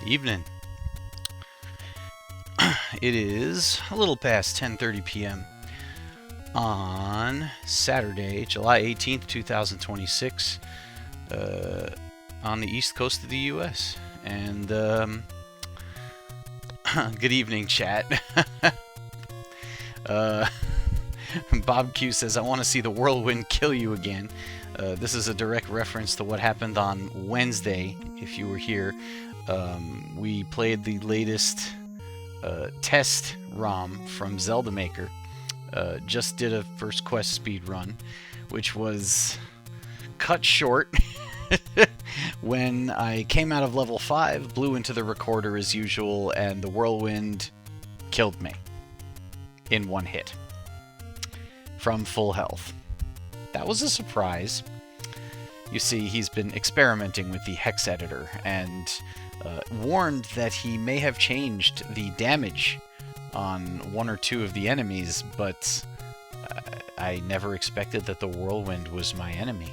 Evening. It is a little past 10:30 p.m. on Saturday, July 18th, 2026, on the east coast of the U.S. And good evening, chat. uh, Bob Q says, I want to see the whirlwind kill you again. This is a direct reference to what happened on Wednesday, if you were here. We played the latest test ROM from Zelda Maker. Just did a first quest speed run, which was cut short when I came out of level 5, blew into the recorder as usual, and the whirlwind killed me in one hit from full health. That was a surprise. You see, he's been experimenting with the hex editor and warned that he may have changed the damage on one or two of the enemies, but I never expected that the whirlwind was my enemy.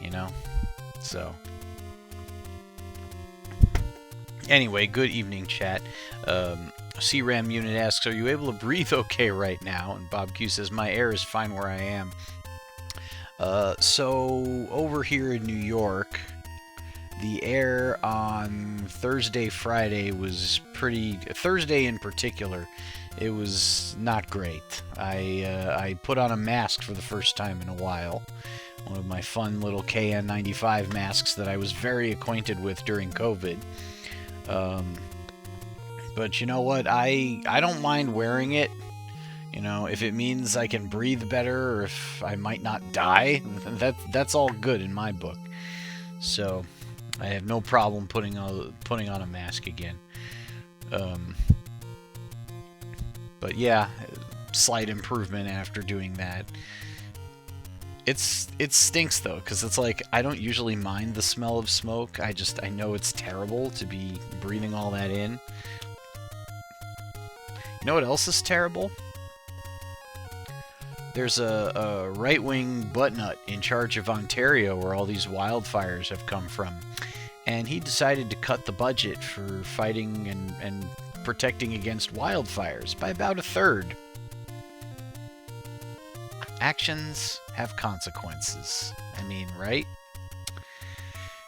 You know? So. Anyway, good evening, chat. CRAM unit asks, are you able to breathe okay right now? And Bob Q says, my air is fine where I am. So, over here in New York, the air on Thursday, Friday was pretty... Thursday in particular, it was not great. I put on a mask for the first time in a while. One of my fun little KN95 masks that I was very acquainted with during COVID. But you know what? I don't mind wearing it. You know, if it means I can breathe better, or if I might not die, that's all good in my book. So, I have no problem putting on a mask again. But yeah, slight improvement after doing that. It stinks though, because it's like I don't usually mind the smell of smoke. I know it's terrible to be breathing all that in. You know what else is terrible? There's a right-wing buttnut in charge of Ontario where all these wildfires have come from. And he decided to cut the budget for fighting and protecting against wildfires by about a third. Actions have consequences. I mean, right?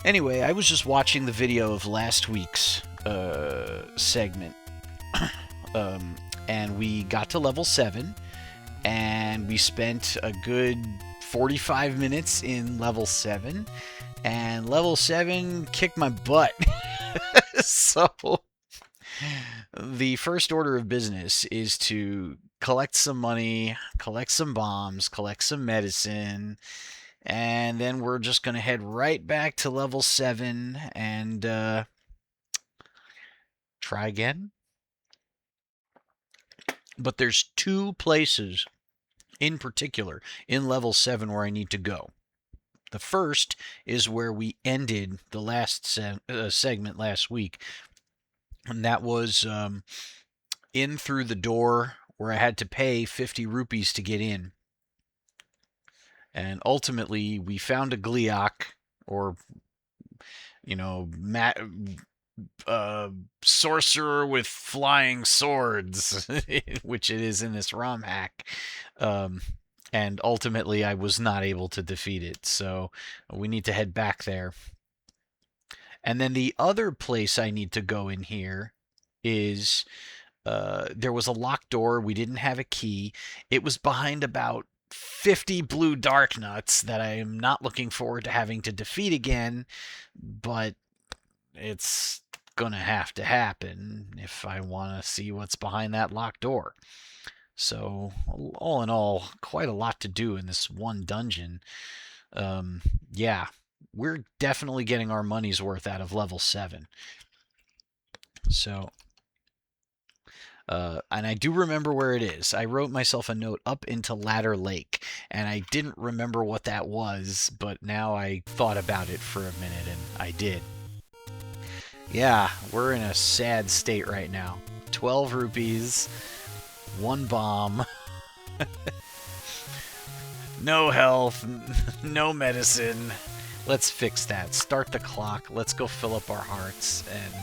Anyway, I was just watching the video of last week's segment. And we got to level 7. And we spent a good 45 minutes in level 7. And level 7 kicked my butt. So, the first order of business is to collect some money, collect some bombs, collect some medicine, and then we're just going to head right back to level 7 and try again. But there's two places in particular in level 7 where I need to go. The first is where we ended the last segment last week, and that was in through the door where I had to pay 50 rupees to get in. And ultimately, we found a Gliok, or, you know, sorcerer with flying swords, which it is in this ROMhack. And ultimately, I was not able to defeat it, so we need to head back there. And then the other place I need to go in here is, there was a locked door. We didn't have a key. It was behind about 50 blue dark nuts that I am not looking forward to having to defeat again, but it's gonna have to happen if I want to see what's behind that locked door. So, all in all, quite a lot to do in this one dungeon. Yeah, we're definitely getting our money's worth out of level 7. So, and I do remember where it is. I wrote myself a note up into Ladder Lake, and I didn't remember what that was, but now I thought about it for a minute, and I did. Yeah, we're in a sad state right now. 12 rupees, 1 bomb, no health, no medicine, Let's fix that. Start the clock. Let's go fill up our hearts and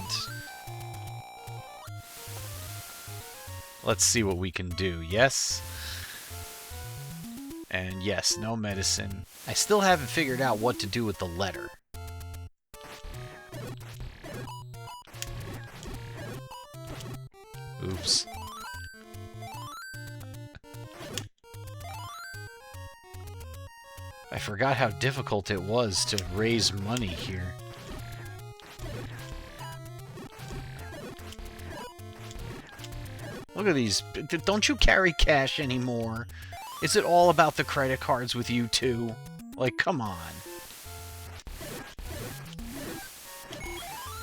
let's see what we can do. Yes? And yes, no medicine. I still haven't figured out what to do with the letter. Oops. I forgot how difficult it was to raise money here. Look at these. Don't you carry cash anymore? Is it all about the credit cards with you too? Like, come on.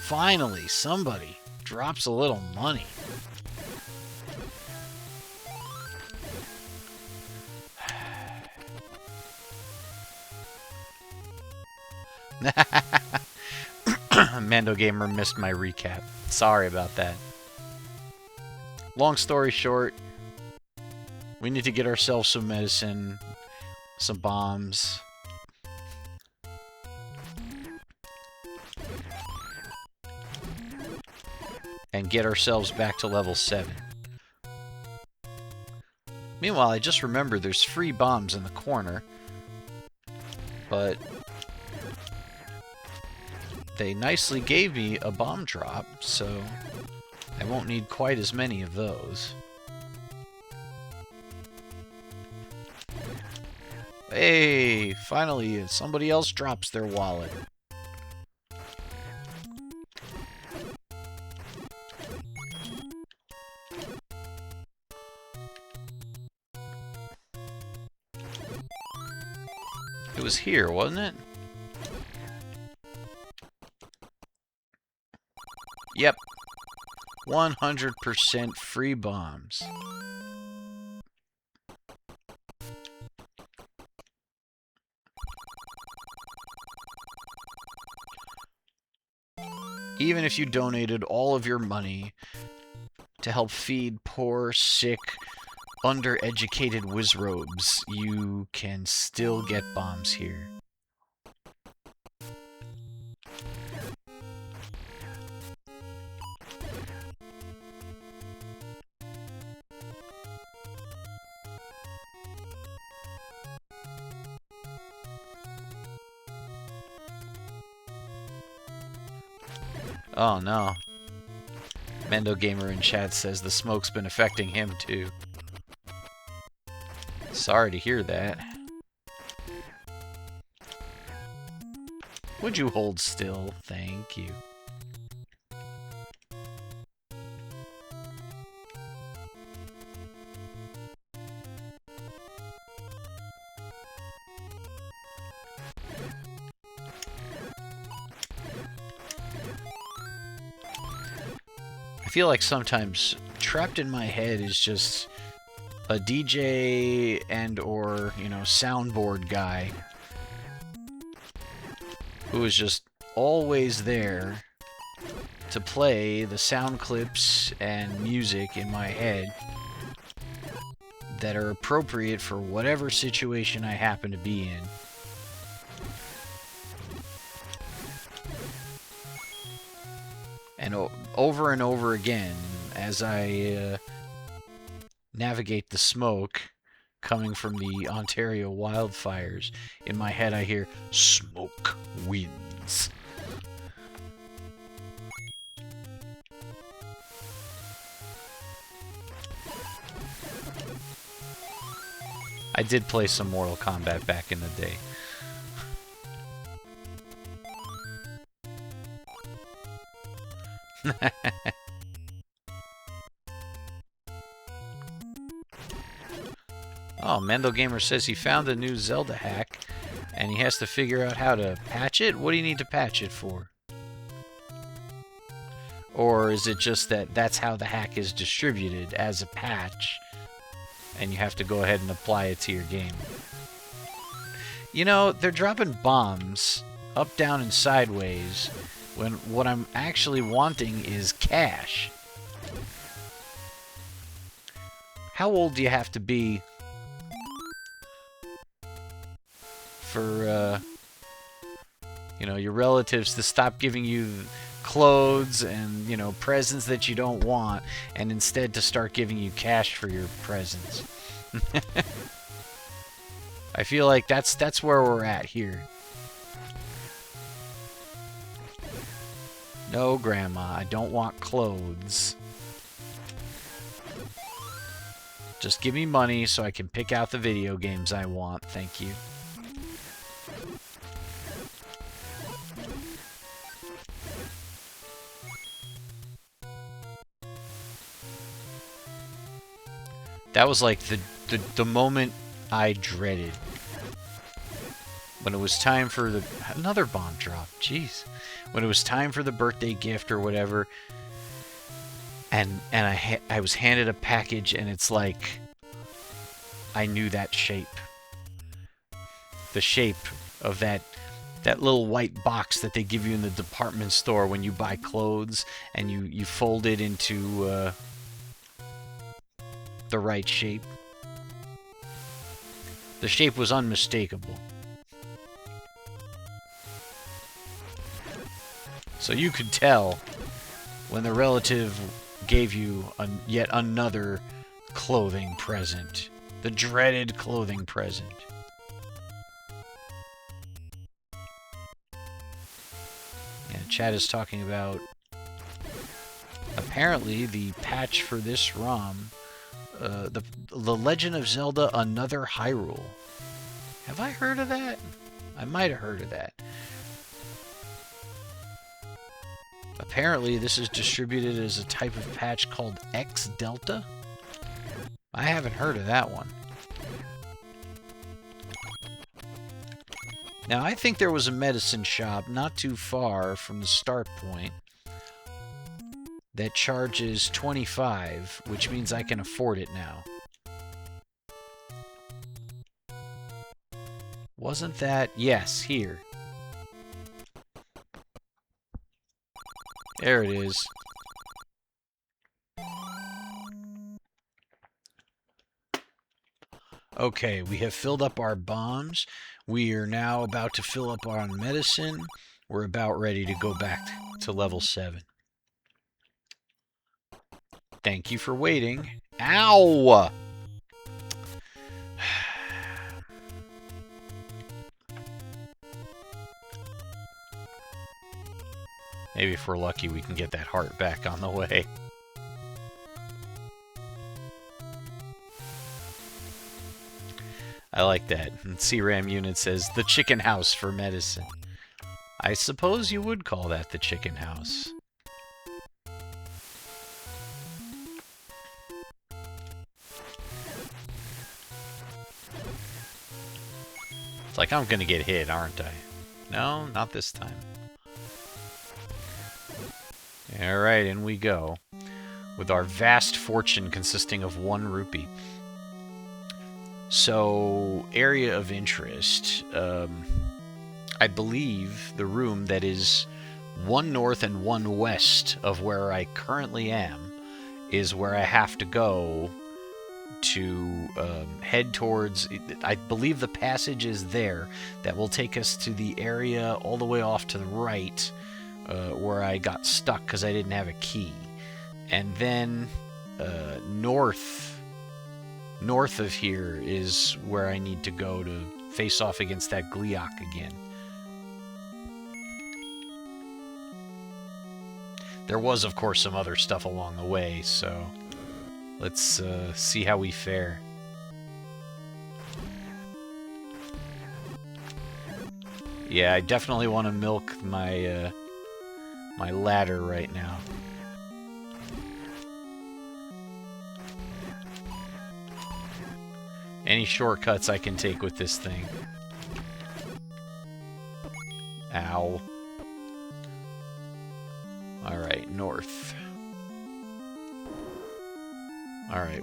Finally, somebody drops a little money. Mando Gamer missed my recap. Sorry about that. Long story short, we need to get ourselves some medicine, some bombs. And get ourselves back to level 7. Meanwhile, I just remembered there's free bombs in the corner. But they nicely gave me a bomb drop, so I won't need quite as many of those. Hey, finally somebody else drops their wallet. It was here, wasn't it? Yep. 100% free bombs. Even if you donated all of your money to help feed poor, sick, undereducated wizrobes, you can still get bombs here. Oh no. Mendo Gamer in chat says the smoke's been affecting him too. Sorry to hear that. Would you hold still? Thank you. I feel like sometimes trapped in my head is just a DJ and or, you know, soundboard guy who is just always there to play the sound clips and music in my head that are appropriate for whatever situation I happen to be in. And over and over again, as I navigate the smoke coming from the Ontario wildfires, in my head I hear, "Smoke wins." I did play some Mortal Kombat back in the day. Oh, Mendo Gamer says he found a new Zelda hack, and he has to figure out how to patch it? What do you need to patch it for? Or is it just that that's how the hack is distributed, as a patch, and you have to go ahead and apply it to your game? You know, they're dropping bombs up, down, and sideways, when what I'm actually wanting is cash. How old do you have to be You know, your relatives to stop giving you clothes and, you know, presents that you don't want, and instead to start giving you cash for your presents. I feel like that's where we're at here. No, Grandma, I don't want clothes. Just give me money so I can pick out the video games I want. Thank you. That was like the moment I dreaded. When it was time for another bomb drop. Jeez. When it was time for the birthday gift or whatever, and I was handed a package, and it's like I knew that shape. The shape of that little white box that they give you in the department store when you buy clothes, and you fold it into the right shape. The shape was unmistakable. So you could tell when the relative gave you yet another clothing present. The dreaded clothing present. Yeah, chat is talking about apparently the patch for this ROM, the Legend of Zelda Another Hyrule. Have I heard of that? I might have heard of that. Apparently, this is distributed as a type of patch called X Delta. I haven't heard of that one. Now, I think there was a medicine shop not too far from the start point that charges $25, which means I can afford it now. Wasn't that? Yes, here. There it is. Okay, we have filled up our bombs. We are now about to fill up our medicine. We're about ready to go back to level 7. Thank you for waiting. Ow! Maybe if we're lucky, we can get that heart back on the way. I like that. And CRAM unit says, the chicken house for medicine. I suppose you would call that the chicken house. It's like I'm gonna get hit, aren't I? No, not this time. Alright, in we go. With our vast fortune consisting of 1 rupee. So, area of interest. I believe the room that is 1 north and 1 west of where I currently am is where I have to go to head towards. I believe the passage is there that will take us to the area all the way off to the right where I got stuck because I didn't have a key. And then north of here is where I need to go to face off against that Gliok again. There was, of course, some other stuff along the way, so let's see how we fare. Yeah, I definitely want to milk my my ladder right now. Any shortcuts I can take with this thing. Ow. Alright, north. Alright,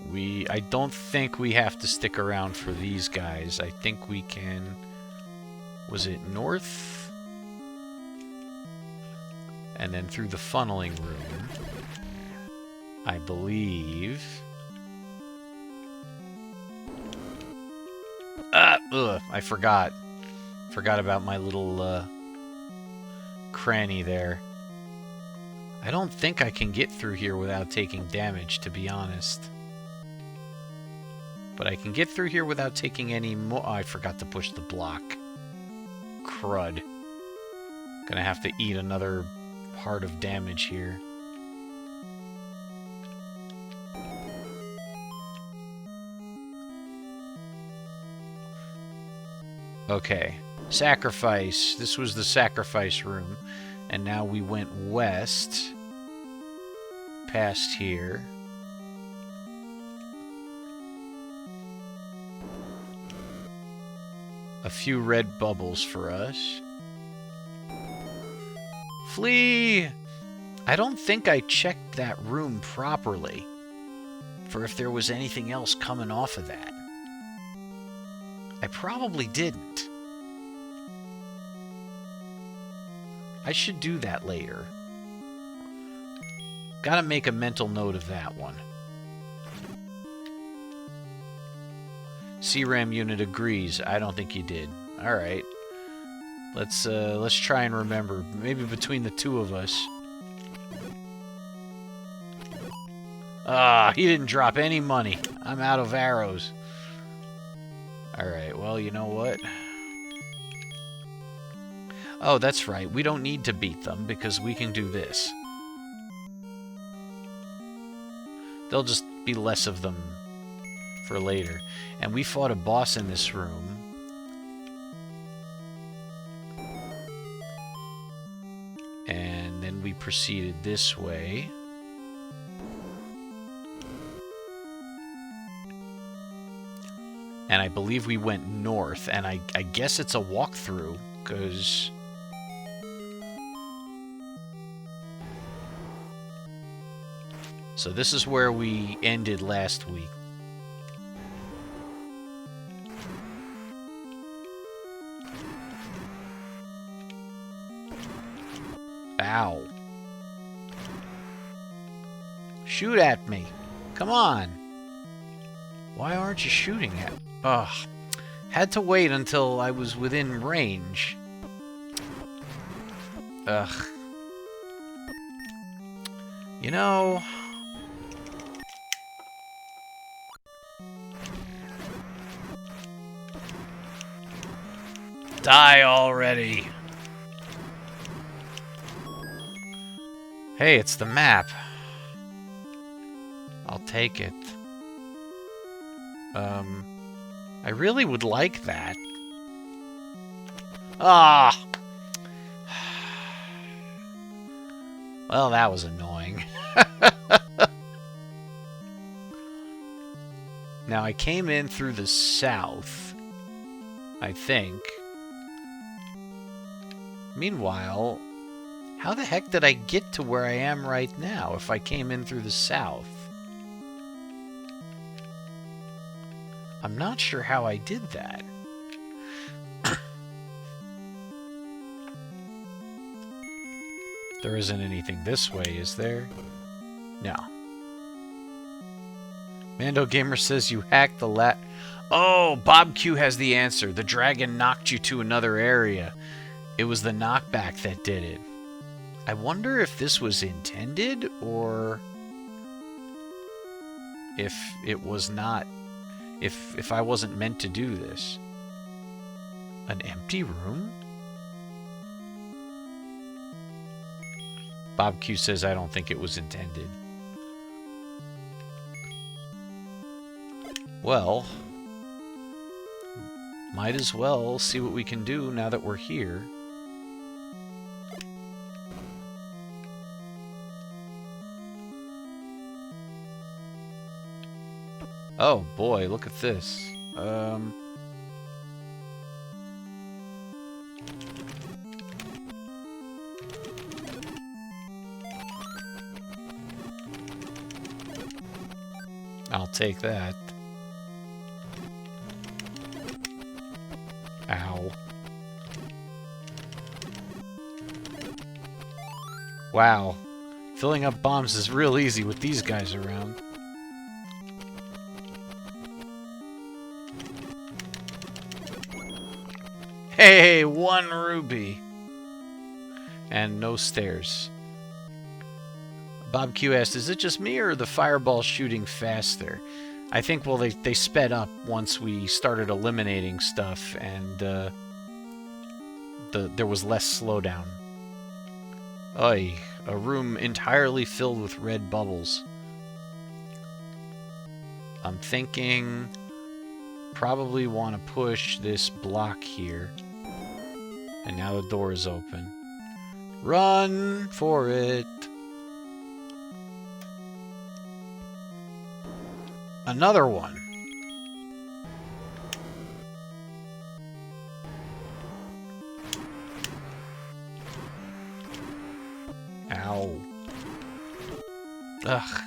I don't think we have to stick around for these guys. I think we can... Was it north? And then through the funneling room, I believe... I forgot. Forgot about my little cranny there. I don't think I can get through here without taking damage, to be honest. But I can get through here without taking any more... Oh, I forgot to push the block. Crud. Gonna have to eat another heart of damage here. Okay. Sacrifice. This was the sacrifice room. And now we went west. Past here. A few red bubbles for us. Flee! I don't think I checked that room properly for if there was anything else coming off of that. I probably didn't. I should do that later. Gotta make a mental note of that one. CRAM unit agrees. I don't think you did. Alright. Let's try and remember. Maybe between the two of us. Ah, he didn't drop any money. I'm out of arrows. Alright, well, you know what? Oh, that's right. We don't need to beat them because we can do this. There'll just be less of them for later. And we fought a boss in this room. And then we proceeded this way. And I believe we went north. And I guess it's a walkthrough, because... So this is where we ended last week. Ow. Shoot at me. Come on. Why aren't you shooting at me? Ugh. Had to wait until I was within range. Ugh. You know... Die already. Hey, it's the map. I'll take it. I really would like that. Ah! Well, that was annoying. Now, I came in through the south, I think. Meanwhile, how the heck did I get to where I am right now if I came in through the south? I'm not sure how I did that. There isn't anything this way, is there? No. Mando Gamer says you hacked the Oh, Bob Q has the answer. The dragon knocked you to another area. It was the knockback that did it. I wonder if this was intended, or if it was not, if I wasn't meant to do this. An empty room? Bob Q says I don't think it was intended. Well, might as well see what we can do now that we're here. Oh boy, look at this. I'll take that. Ow. Wow. Filling up bombs is real easy with these guys around. Hey, 1 ruby. And no stairs. Bob Q asked, is it just me or are the fireballs shooting faster? I think, well, they sped up once we started eliminating stuff, and there was less slowdown. Oy, a room entirely filled with red bubbles. I'm thinking probably want to push this block here. And now the door is open. Run for it. Another one. Ow. Ugh.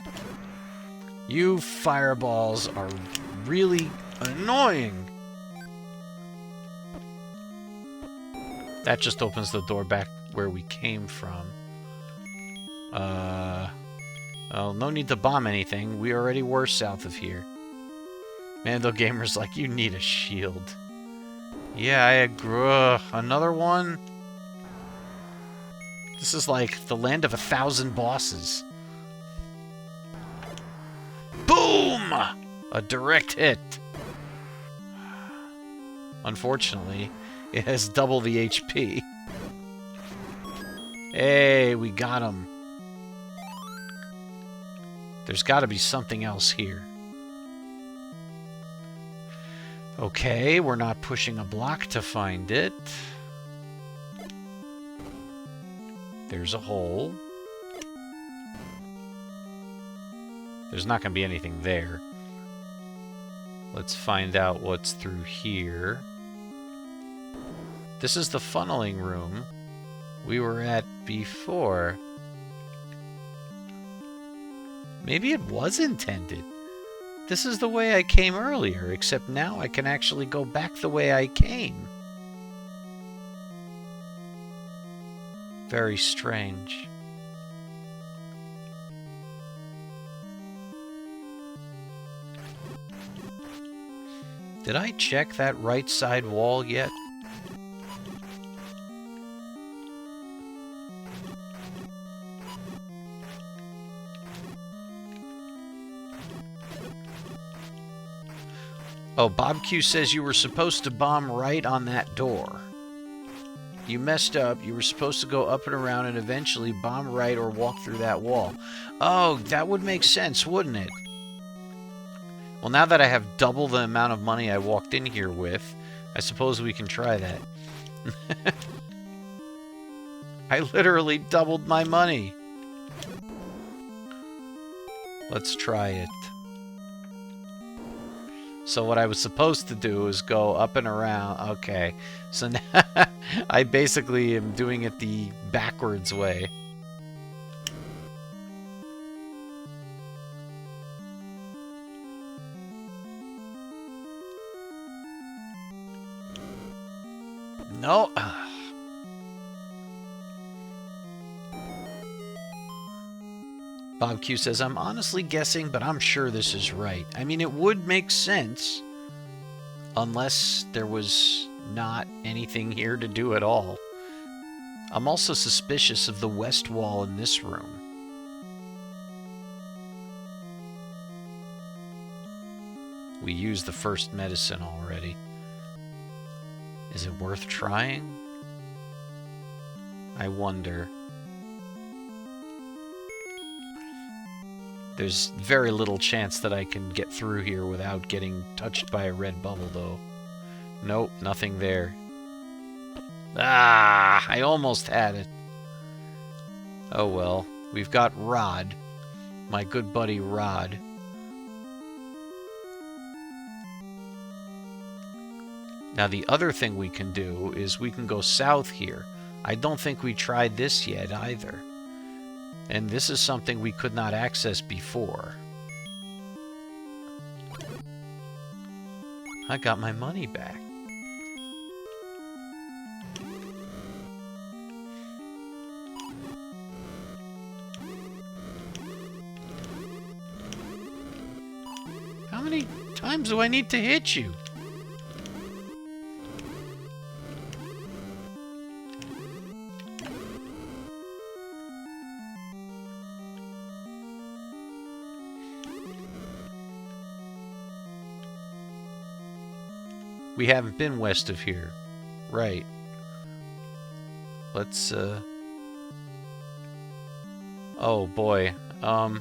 You fireballs are really annoying. That just opens the door back where we came from. Well, no need to bomb anything. We already were south of here. Mando Gamer's like, you need a shield. Yeah, I agree. Another one? This is like the land of 1,000 bosses. Boom! A direct hit. Unfortunately, it has double the HP. Hey, we got him. There's got to be something else here. Okay, we're not pushing a block to find it. There's a hole. There's not going to be anything there. Let's find out what's through here. This is the funneling room we were at before. Maybe it was intended. This is the way I came earlier, except now I can actually go back the way I came. Very strange. Did I check that right side wall yet? Oh, Bob Q says you were supposed to bomb right on that door. You messed up. You were supposed to go up and around and eventually bomb right or walk through that wall. Oh, that would make sense, wouldn't it? Well, now that I have double the amount of money I walked in here with, I suppose we can try that. I literally doubled my money. Let's try it. So what I was supposed to do is go up and around. Okay. So now I basically am doing it the backwards way. No. Bob Q says, I'm honestly guessing, but I'm sure this is right. I mean, it would make sense unless there was not anything here to do at all. I'm also suspicious of the west wall in this room. We used the first medicine already. Is it worth trying? I wonder. There's very little chance that I can get through here without getting touched by a red bubble, though. Nope, nothing there. Ah, I almost had it. Oh well, we've got Rod. My good buddy Rod. Now the other thing we can do is we can go south here. I don't think we tried this yet either. And this is something we could not access before. I got my money back. How many times do I need to hit you? We haven't been west of here. Right. Let's, oh, boy. I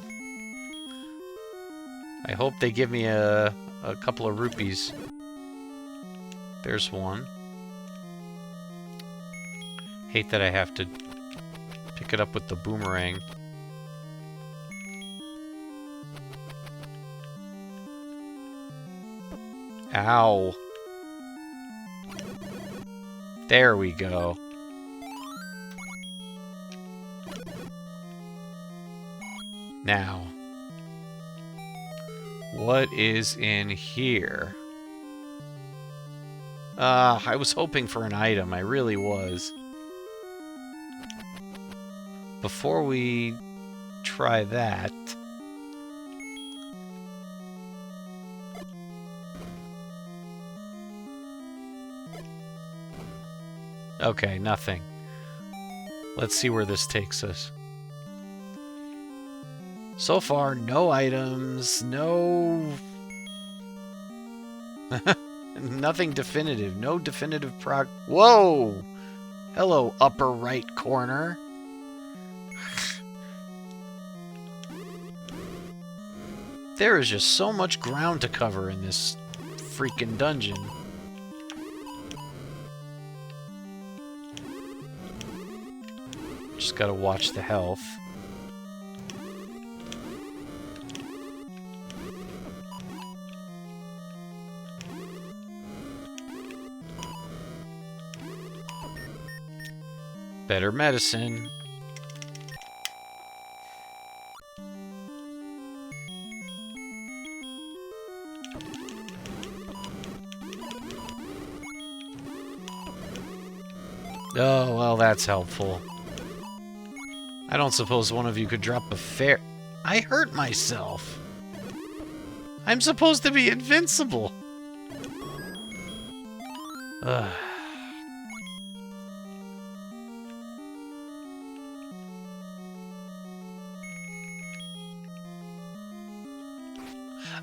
hope they give me a couple of rupees. There's one. Hate that I have to pick it up with the boomerang. Ow. There we go. Now, what is in here? I was hoping for an item. I really was. Before we try that... Okay, nothing. Let's see where this takes us. So far, no items, no... Nothing definitive. No definitive Whoa! Hello, upper right corner. There is just so much ground to cover in this freaking dungeon. Just gotta watch the health. Better medicine. Oh, well, that's helpful. I don't suppose one of you could drop a fair... I hurt myself! I'm supposed to be invincible! Ugh.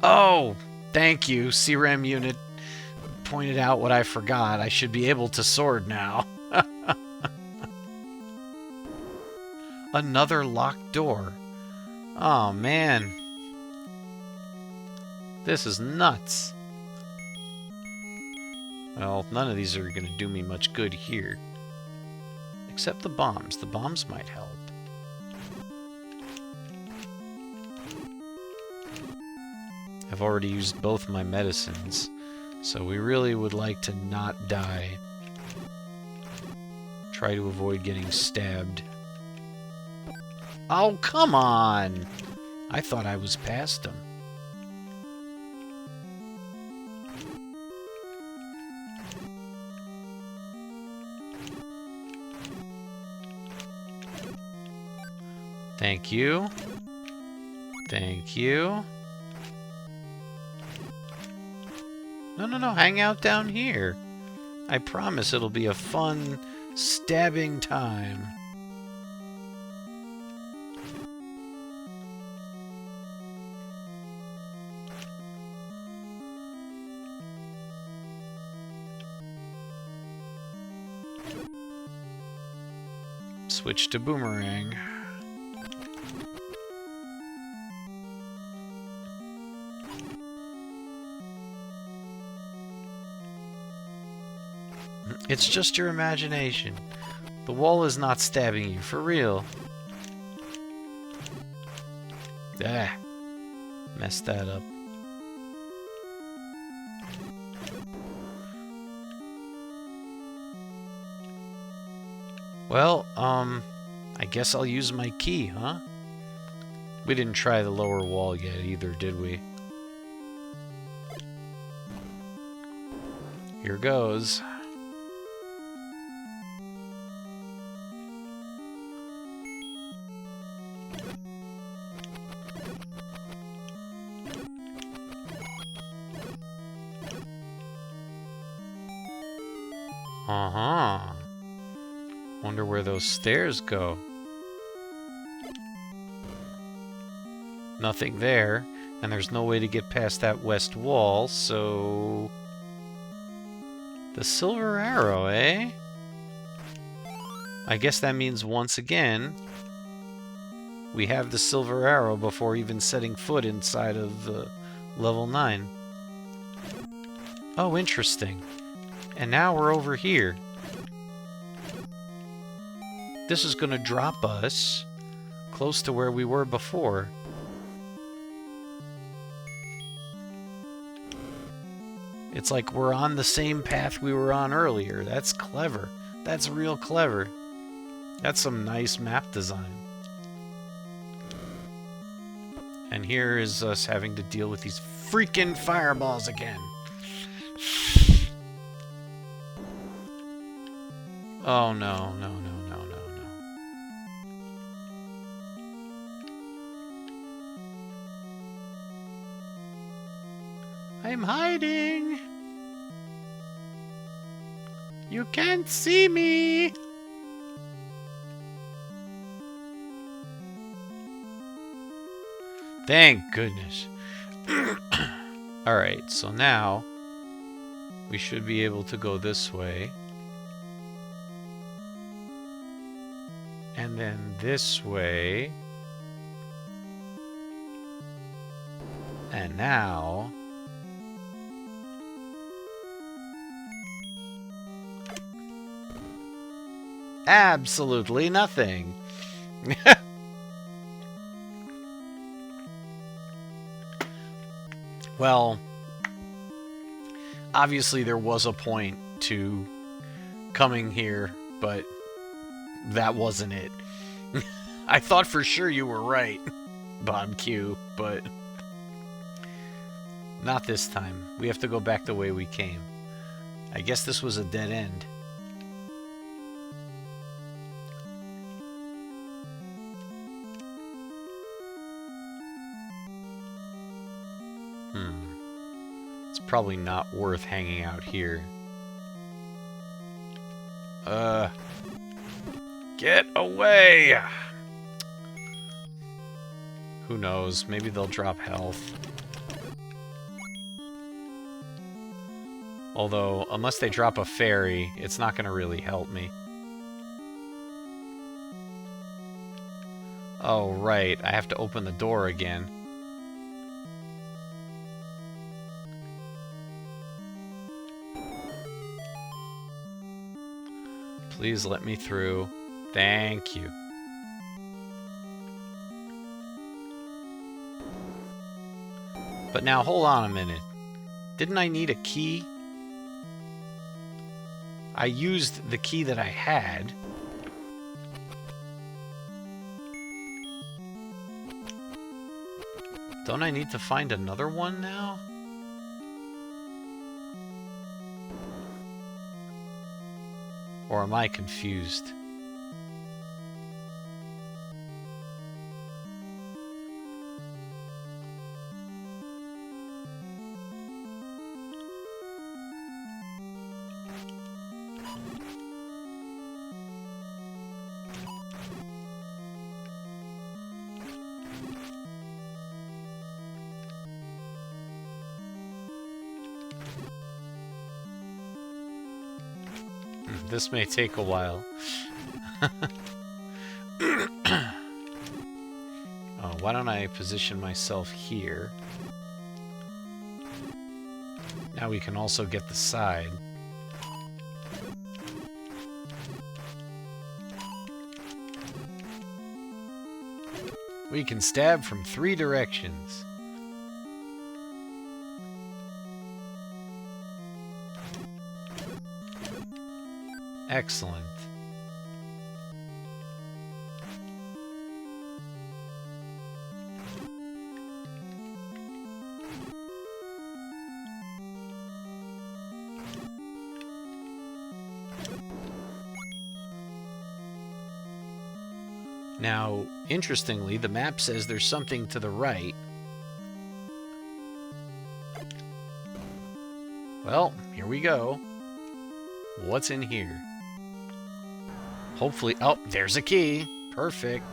Oh! Thank you, CRAM unit pointed out what I forgot. I should be able to sword now. Another locked door. Oh, man. This is nuts. Well, none of these are going to do me much good here. Except the bombs. The bombs might help. I've already used both my medicines, so we really would like to not die. Try to avoid getting stabbed. Oh, come on! I thought I was past him. Thank you. Thank you. No, hang out down here. I promise it'll be a fun, stabbing time. Switch to boomerang. It's just your imagination. The wall is not stabbing you, for real. Ah, messed that up. Well, I guess I'll use my key, huh? We didn't try the lower wall yet either, did we? Here goes. Uh-huh. Wonder where those stairs go. Nothing there, and there's no way to get past that west wall, so... The silver arrow, eh? I guess that means once again we have the silver arrow before even setting foot inside of level 9. Oh, interesting. And now we're over here. This is going to drop us close to where we were before. It's like we're on the same path we were on earlier. That's clever. That's real clever. That's some nice map design. And here is us having to deal with these freaking fireballs again. Oh no, no, no, no, no, no. I'm hiding. You can't see me. Thank goodness. Alright, so now we should be able to go this way. And then this way. And now absolutely nothing. Well, obviously there was a point to coming here, but that wasn't it. I thought for sure you were right, Bob Q, but not this time. We have to go back the way we came. I guess this was a dead end. It's probably not worth hanging out here. Get away! Who knows? Maybe they'll drop health. Although, unless they drop a fairy, it's not going to really help me. Oh, right. I have to open the door again. Please let me through. Thank you. But now, hold on a minute. Didn't I need a key? I used the key that I had. Don't I need to find another one now? Or am I confused? This may take a while. Oh, why don't I position myself here? Now we can also get the side. We can stab from 3 directions. Excellent. Now, interestingly, the map says there's something to the right. Well, here we go. What's in here? Hopefully... Oh, there's a key. Perfect.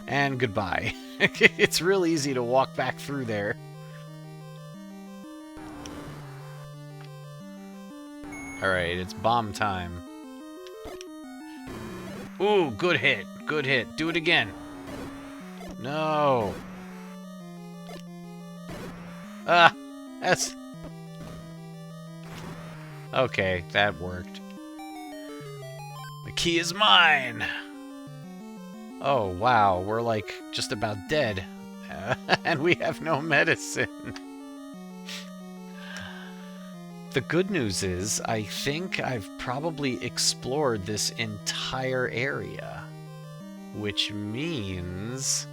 And goodbye. It's real easy to walk back through there. Alright, it's bomb time. Ooh, good hit. Good hit. Do it again. No. Ah, that's... Okay, that worked. The key is mine! Oh, wow, we're like just about dead. And we have no medicine. The good news is, I think I've probably explored this entire area. Which means...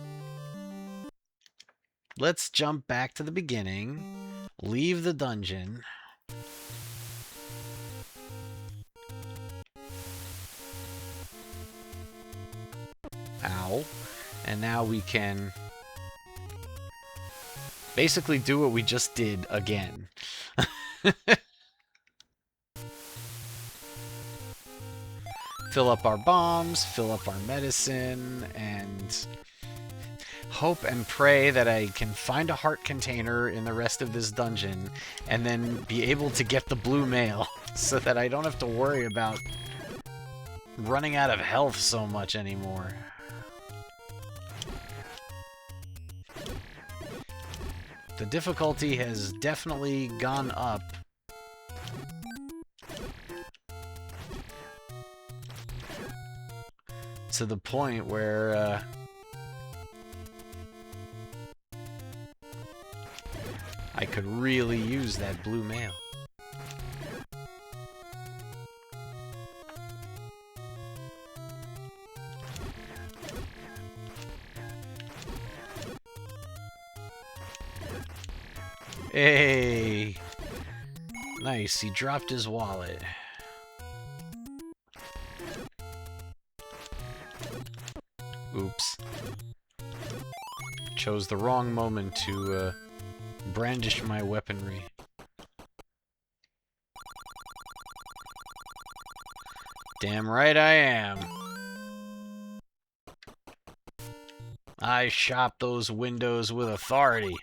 Let's jump back to the beginning, leave the dungeon. Ow. And now we can basically do what we just did again. Fill up our bombs, fill up our medicine, and hope and pray that I can find a heart container in the rest of this dungeon and then be able to get the blue mail so that I don't have to worry about running out of health so much anymore. The difficulty has definitely gone up. To the point where, I could really use that blue mail. Hey! Nice, he dropped his wallet. Oops. Chose the wrong moment to, brandish my weaponry. Damn right I am. I shop those windows with authority.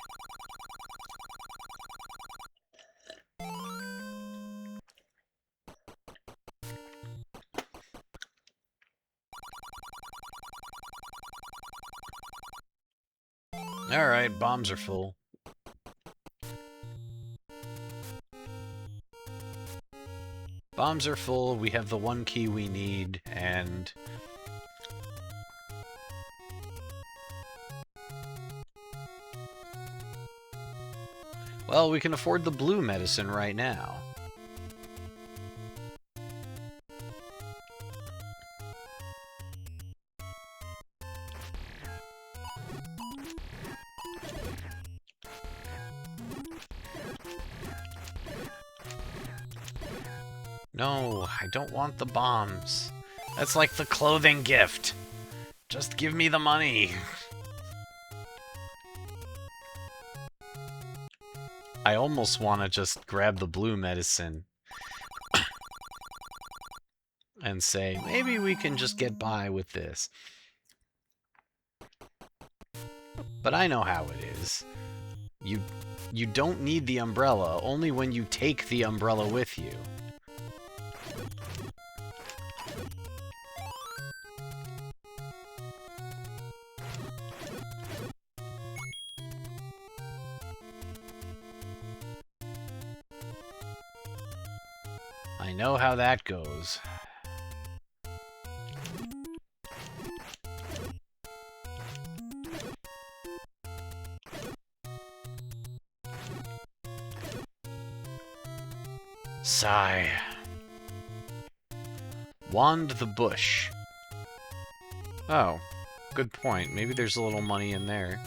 Alright, bombs are full. Bombs are full, we have the one key we need, and... well, we can afford the blue medicine right now. No, I don't want the bombs. That's like the clothing gift. Just give me the money. I almost want to just grab the blue medicine and say, maybe we can just get by with this. But I know how it is. You don't need the umbrella, only when you take the umbrella with you. I know how that goes. Sigh. Wand the bush. Oh, good point. Maybe there's a little money in there.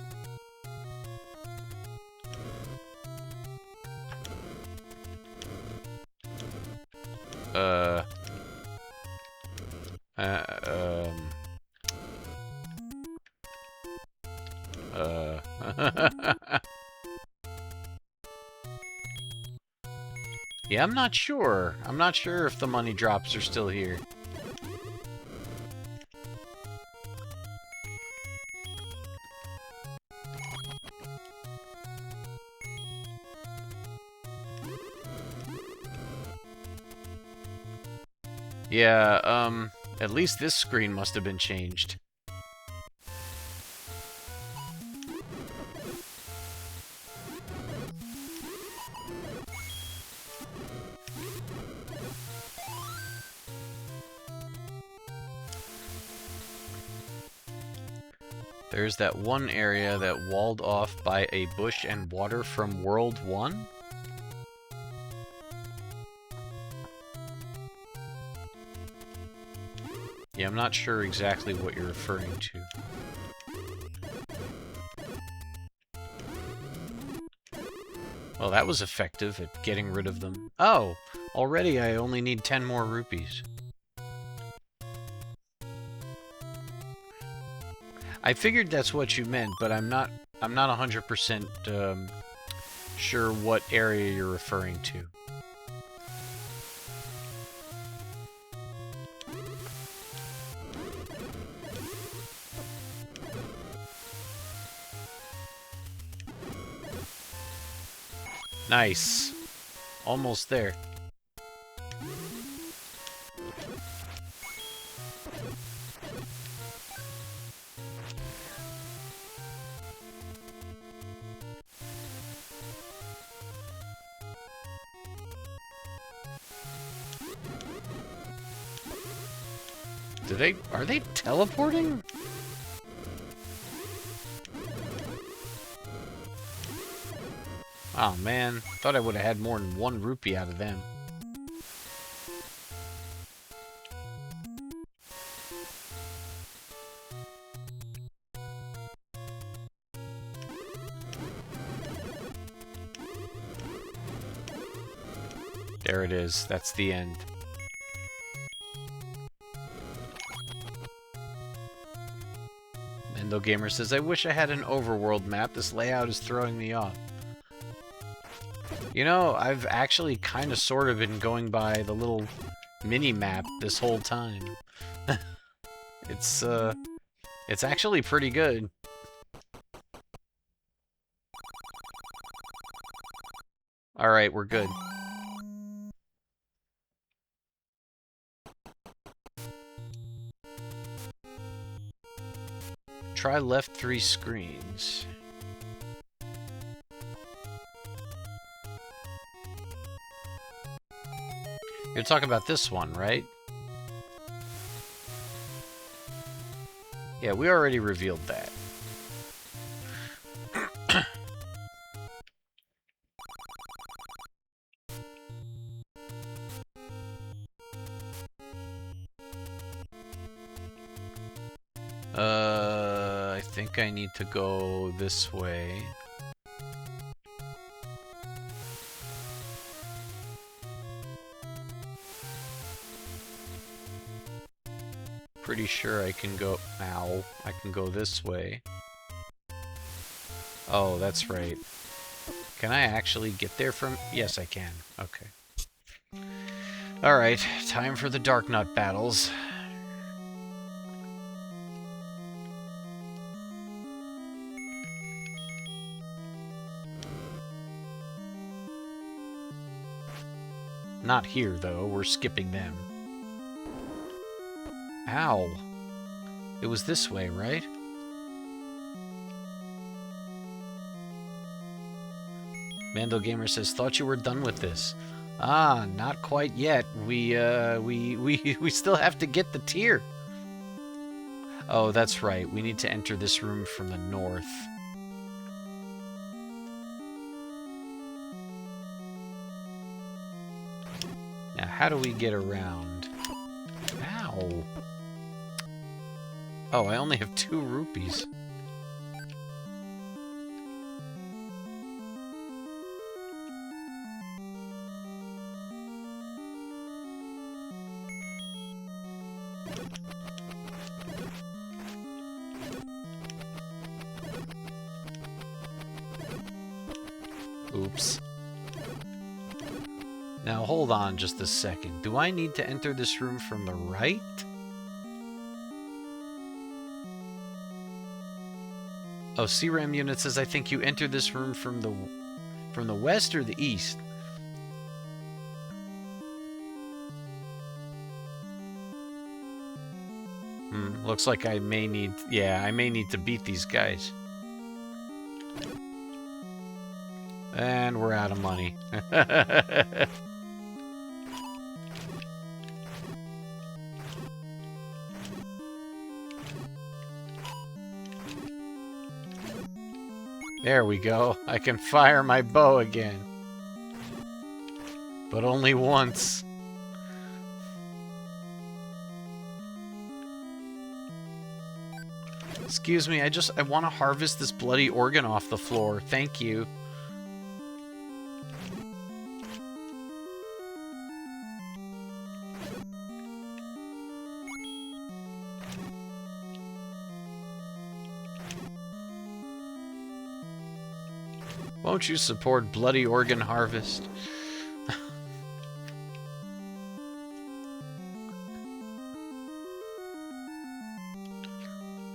Yeah, I'm not sure. I'm not sure if the money drops are still here. Yeah, at least this screen must have been changed. There's that one area that walled off by a bush and water from World 1? Yeah, I'm not sure exactly what you're referring to. Well, that was effective at getting rid of them. Oh! Already I only need 10 more rupees. I figured that's what you meant, but I'm not 100% sure what area you're referring to. Nice. Almost there. Are they teleporting? Oh man, thought I would have had more than 1 rupee out of them. There it is. That's the end. Mendo Gamer says, I wish I had an overworld map. This layout is throwing me off. You know, I've actually kind of sort of been going by the little mini-map this whole time. It's actually pretty good. Alright, we're good. Try left 3 screens. You're talking about this one, right? Yeah, we already revealed that. I think I need to go this way. Pretty sure I can go... Ow. I can go this way. Oh, that's right. Can I actually get there from... Yes, I can. Okay. Alright, time for the Dark Nut battles. Not here, though. We're skipping them. Ow. It was this way, right? Mando Gamer says, thought you were done with this. Ah, not quite yet. We still have to get the tier. Oh, that's right. We need to enter this room from the north. Now, how do we get around? Ow. Oh, I only have 2 rupees. Oops. Now, hold on just a second. Do I need to enter this room from the right? Oh, CRAM unit says, I think you enter this room from the west or the east? Looks like I may need... Yeah, I may need to beat these guys. And we're out of money. There we go. I can fire my bow again. But only once. Excuse me, I want to harvest this bloody organ off the floor. Thank you. Won't you support bloody organ harvest?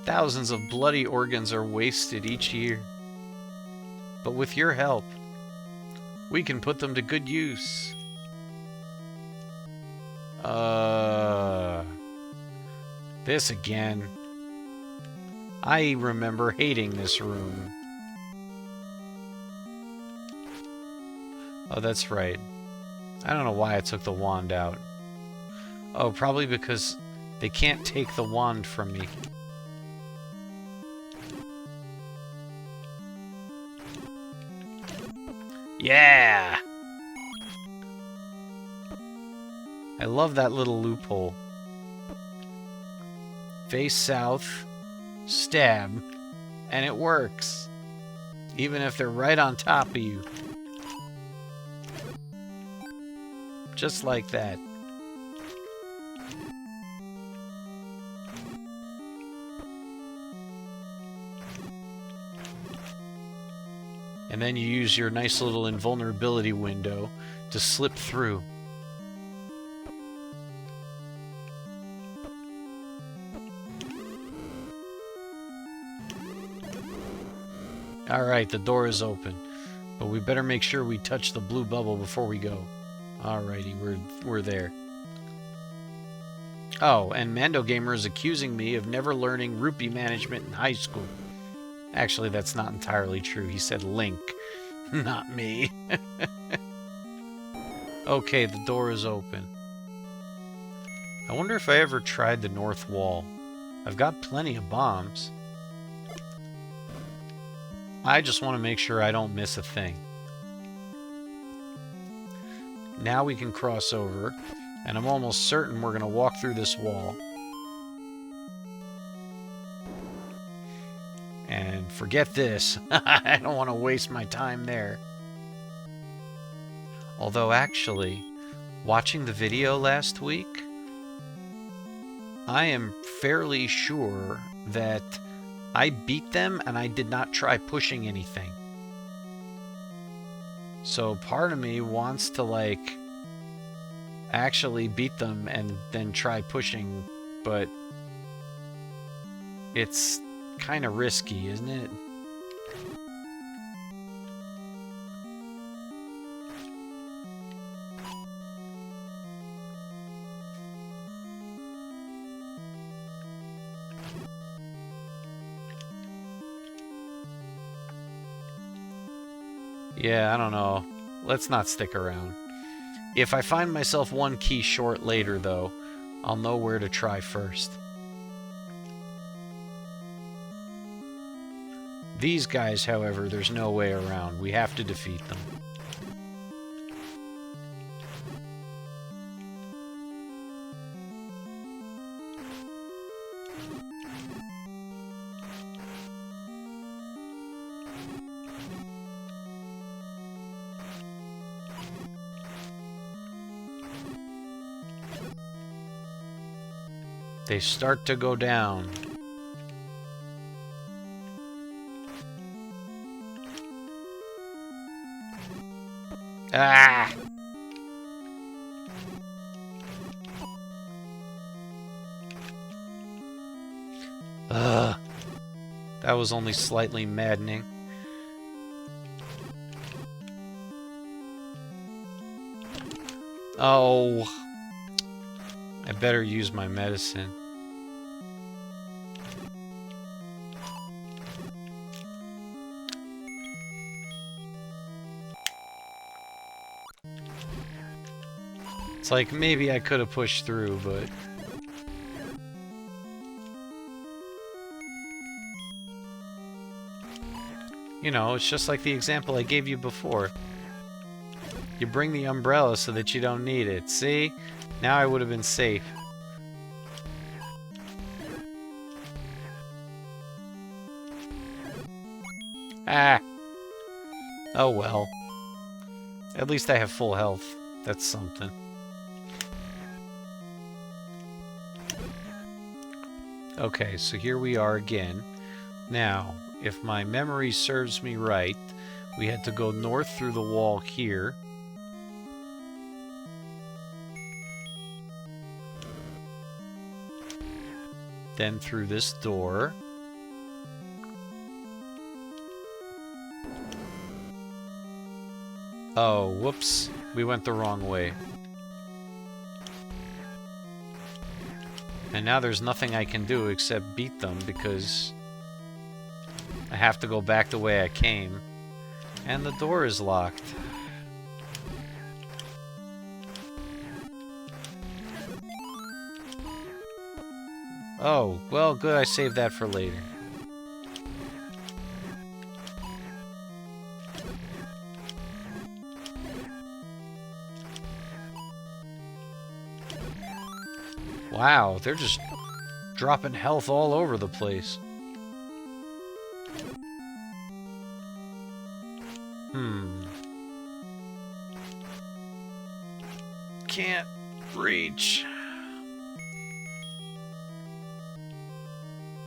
Thousands of bloody organs are wasted each year. But with your help, we can put them to good use. This again. I remember hating this room. Oh, that's right. I don't know why I took the wand out. Oh, probably because they can't take the wand from me. Yeah! I love that little loophole. Face south, stab, and it works. Even if they're right on top of you. Just like that. And then you use your nice little invulnerability window to slip through. Alright, the door is open. But we better make sure we touch the blue bubble before we go. Alrighty, we're there. Oh, and Mando Gamer is accusing me of never learning rupee management in high school. Actually, that's not entirely true. He said Link, not me. Okay, the door is open. I wonder if I ever tried the north wall. I've got plenty of bombs. I just want to make sure I don't miss a thing. Now we can cross over, and I'm almost certain we're going to walk through this wall. And forget this. I don't want to waste my time there. Although, actually, watching the video last week, I am fairly sure that I beat them and I did not try pushing anything. So part of me wants to, like, actually beat them and then try pushing, but it's kind of risky, isn't it? Yeah, I don't know. Let's not stick around. If I find myself one key short later, though, I'll know where to try first. These guys, however, there's no way around. We have to defeat them. They start to go down. Ah! Ugh. That was only slightly maddening. Oh. I better use my medicine. It's like, maybe I could have pushed through, but... You know, it's just like the example I gave you before. You bring the umbrella so that you don't need it. See? Now I would have been safe. Ah! Oh well. At least I have full health. That's something. Okay, so here we are again. Now, if my memory serves me right, we had to go north through the wall here. Then through this door. Oh, whoops. We went the wrong way. And now there's nothing I can do except beat them because I have to go back the way I came. And the door is locked. Oh, well, good, I saved that for later. Wow, they're just dropping health all over the place. Can't reach.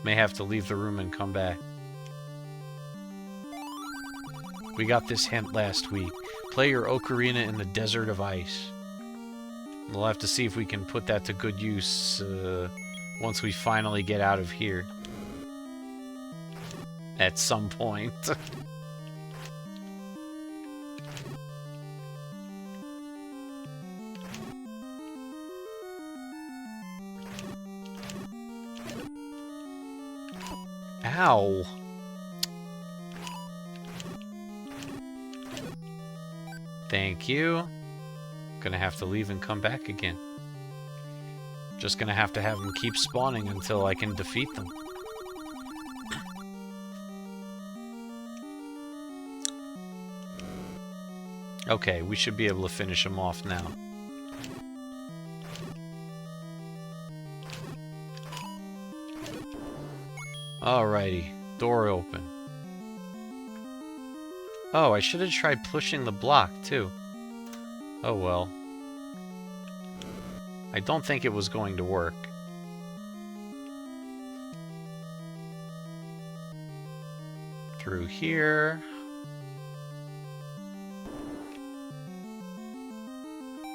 May have to leave the room and come back. We got this hint last week. Play your ocarina in the desert of ice. We'll have to see if we can put that to good use once we finally get out of here. At some point. Ow. Thank you. Gonna have to leave and come back again. Just gonna have to have them keep spawning until I can defeat them. Okay, we should be able to finish them off now. Alrighty, door open. Oh, I should have tried pushing the block, too. Oh well. I don't think it was going to work. Through here.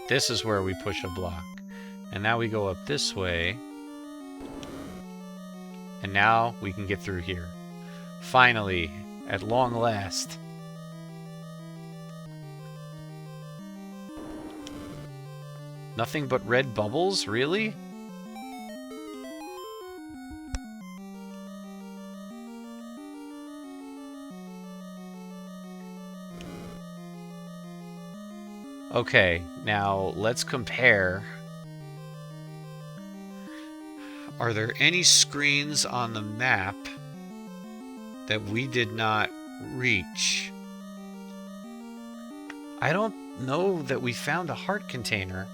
This is where we push a block. And now we go up this way. And now we can get through here. Finally, at long last. Nothing but red bubbles? Really? Okay, now let's compare. Are there any screens on the map that we did not reach? I don't know that we found a heart container.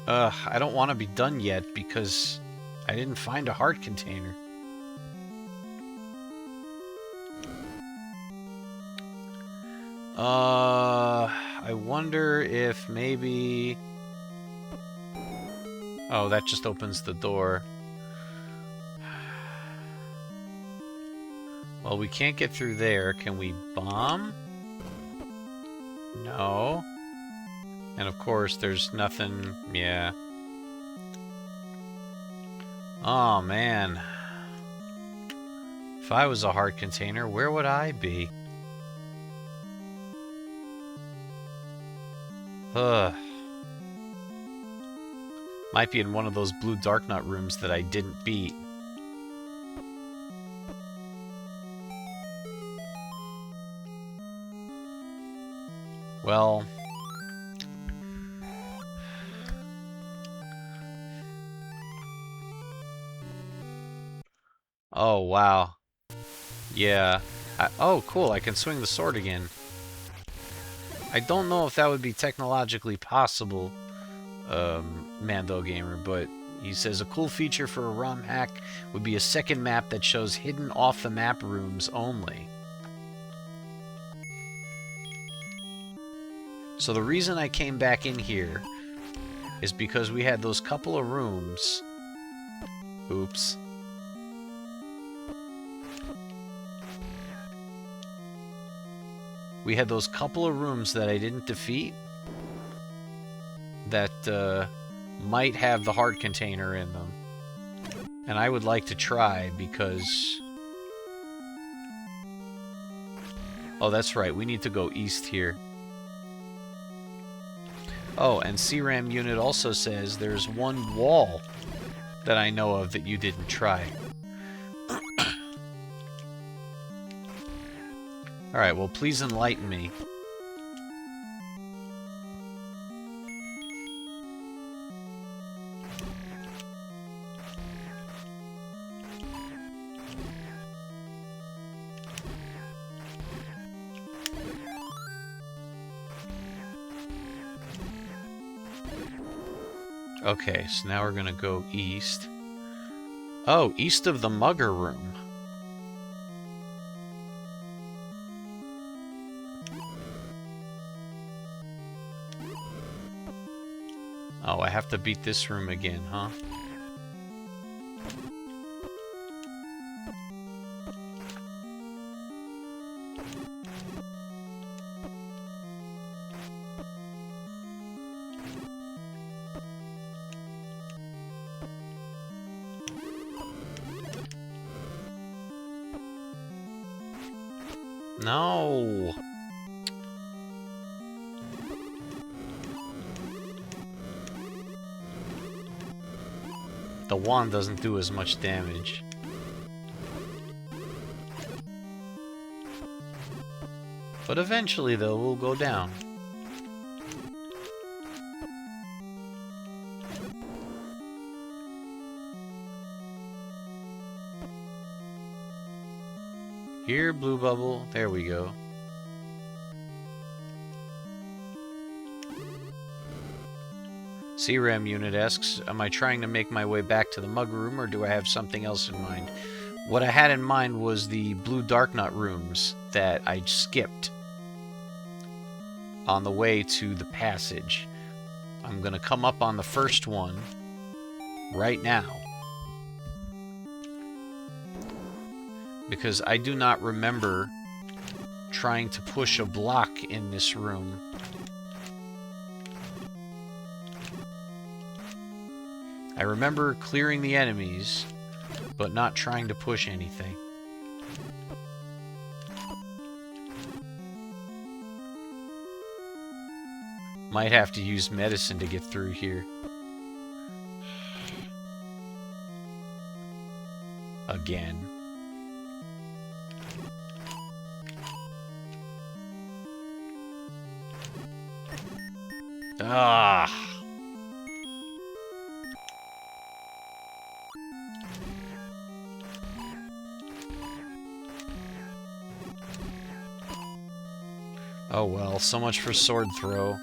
I don't want to be done yet because I didn't find a heart container. I wonder if maybe... Oh, that just opens the door. Well, we can't get through there. Can we bomb? No. And of course, there's nothing... Yeah. Oh, man. If I was a heart container, where would I be? Ugh. Might be in one of those blue Dark Knot rooms that I didn't beat. Well... Oh, wow. Yeah. Oh, cool, I can swing the sword again. I don't know if that would be technologically possible, Mando Gamer, but he says a cool feature for a ROM hack would be a second map that shows hidden off-the-map rooms only. So the reason I came back in here is because we had those couple of rooms. Oops. We had those couple of rooms that I didn't defeat that might have the heart container in them. And I would like to try because... Oh, that's right. We need to go east here. Oh, and CRAM unit also says there's one wall that I know of that you didn't try. Alright, well, please enlighten me. Okay, so now we're gonna go east. Oh, east of the mugger room. Oh, I have to beat this room again, huh? No! The wand doesn't do as much damage. But eventually, though, we'll go down. Here, blue bubble. There we go. CRAM unit asks, am I trying to make my way back to the mug room, or do I have something else in mind? What I had in mind was the blue dark nut rooms that I skipped on the way to the passage. I'm going to come up on the first one right now, because I do not remember trying to push a block in this room. I remember clearing the enemies, but not trying to push anything. Might have to use medicine to get through here. Again. Ah! Oh well, so much for sword throw.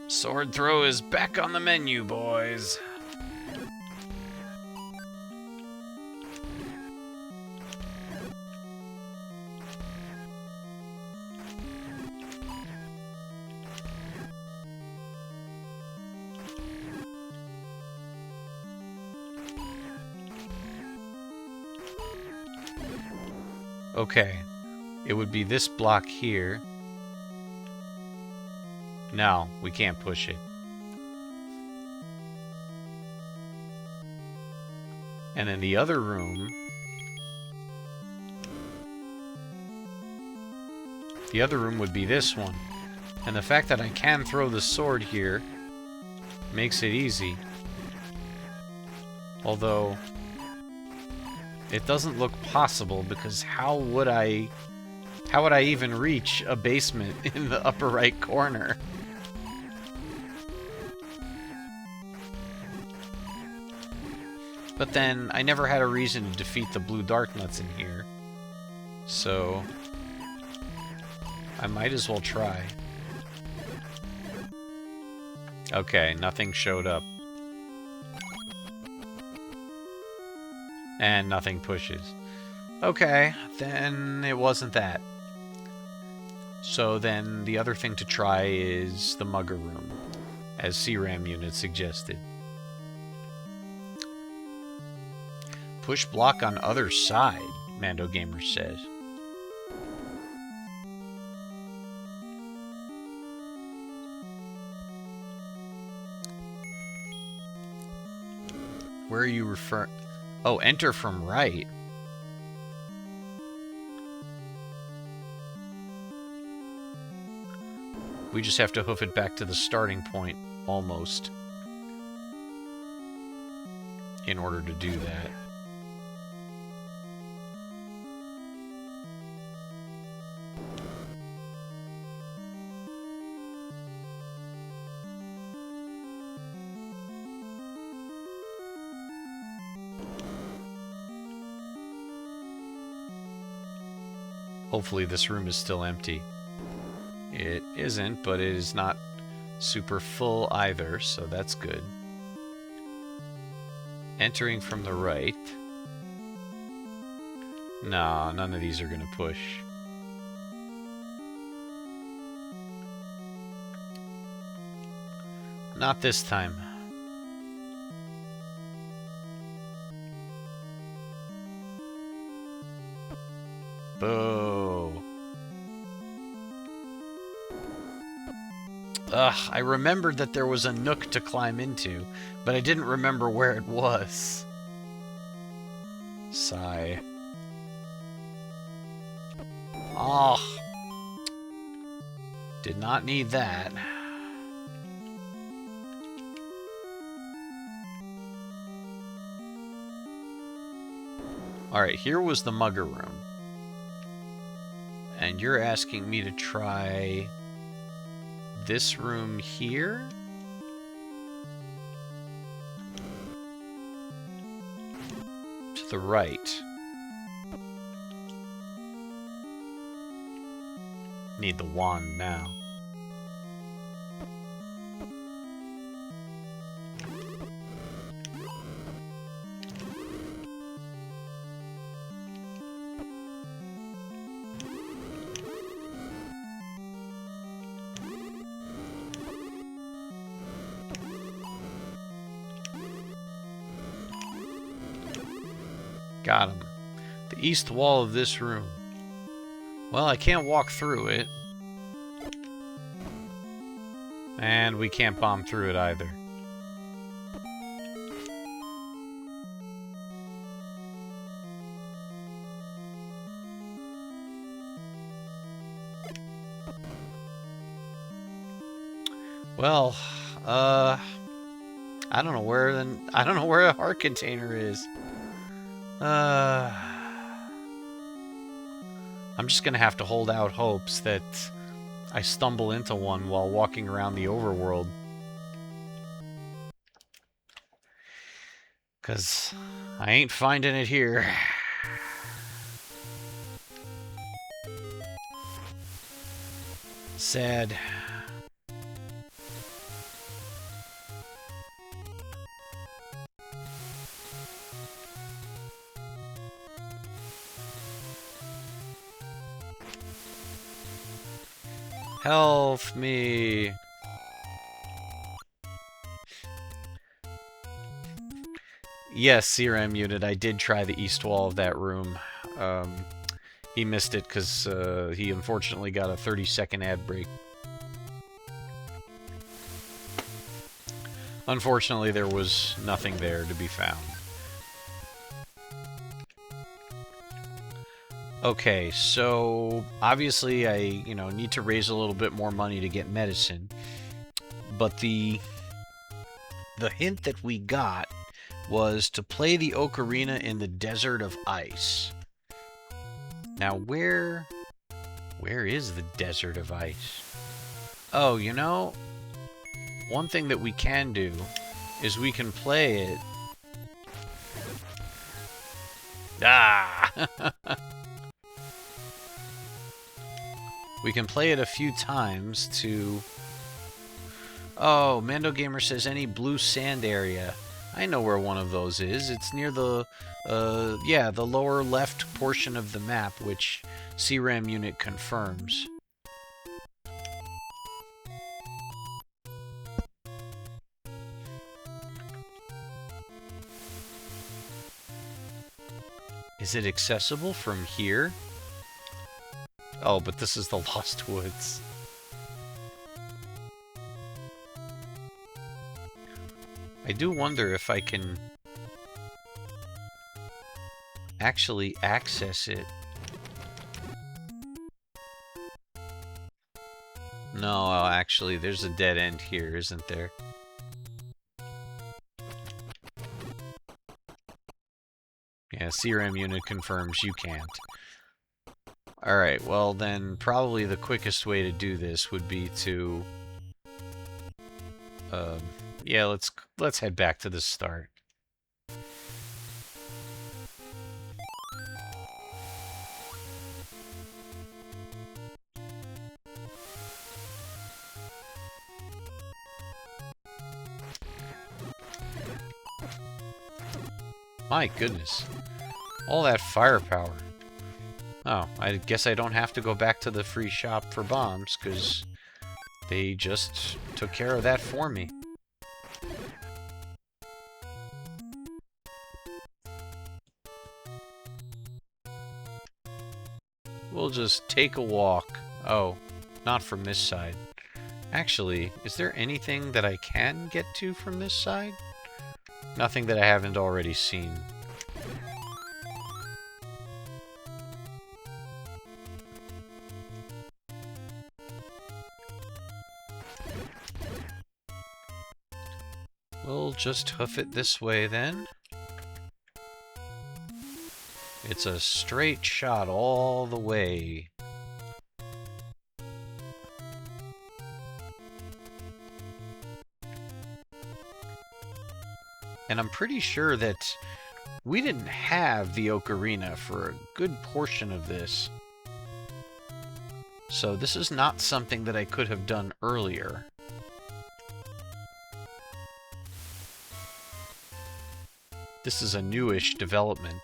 Sword throw is back on the menu, boys. Okay, it would be this block here. No, we can't push it. And then the other room... The other room would be this one. And the fact that I can throw the sword here makes it easy. Although... It doesn't look possible, because how would I even reach a basement in the upper right corner? But then, I never had a reason to defeat the blue dart nuts in here. So, I might as well try. Okay, nothing showed up. And nothing pushes. Okay, then it wasn't that. So then the other thing to try is the Mugger Room, as CRAM Unit suggested. Push block on other side, Mando Gamer says. Where are you referring? Oh, enter from right. We just have to hoof it back to the starting point, almost, in order to do that. Hopefully this room is still empty. It isn't, but it is not super full either, so that's good. Entering from the right. Nah, none of these are gonna push. Not this time. Boo. Ugh, I remembered that there was a nook to climb into, but I didn't remember where it was. Sigh. Oh. Did not need that. Alright, here was the Mugger Room. And you're asking me to try this room here? To the right. Need the wand now. Got him. The east wall of this room. Well, I can't walk through it. And we can't bomb through it either. Well, I don't know where a heart container is. I'm just gonna have to hold out hopes that I stumble into one while walking around the overworld. 'Cause I ain't finding it here. Sad. Help me. Yes, CRM unit, I did try the east wall of that room. He missed it because he unfortunately got a 30-second ad break. Unfortunately, there was nothing there to be found. Okay, so obviously I, need to raise a little bit more money to get medicine. But the hint that we got was to play the ocarina in the desert of ice. Now, where is the desert of ice? Oh, you know, one thing that we can do is we can play it. Ah! We can play it a few times to... Oh, Mando Gamer says any blue sand area. I know where one of those is. It's near the, yeah, the lower left portion of the map, which CRAM unit confirms. Is it accessible from here? Oh, but this is the Lost Woods. I do wonder if I can actually access it. No, actually, there's a dead end here, isn't there? Yeah, CRAM unit confirms you can't. Alright, well then, probably the quickest way to do this would be to... yeah, let's head back to the start. My goodness. All that firepower. Oh, I guess I don't have to go back to the free shop for bombs, because they just took care of that for me. We'll just take a walk. Oh, not from this side. Actually, is there anything that I can get to from this side? Nothing that I haven't already seen. We'll just hoof it this way then. It's a straight shot all the way. And I'm pretty sure that we didn't have the ocarina for a good portion of this. So this is not something that I could have done earlier. This is a newish development.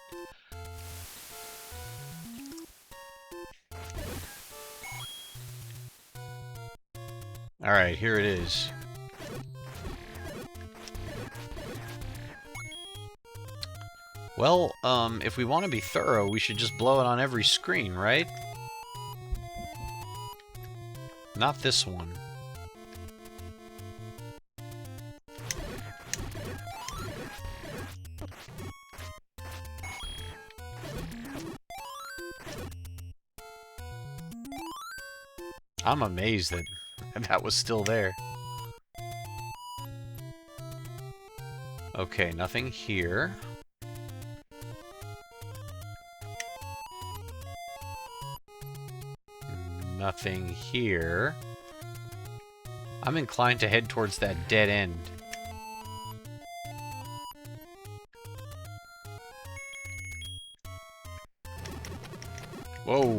Alright, here it is. Well, if we want to be thorough, we should just blow it on every screen, right? Not this one. I'm amazed that that was still there. Okay, nothing here. Nothing here. I'm inclined to head towards that dead end. Whoa.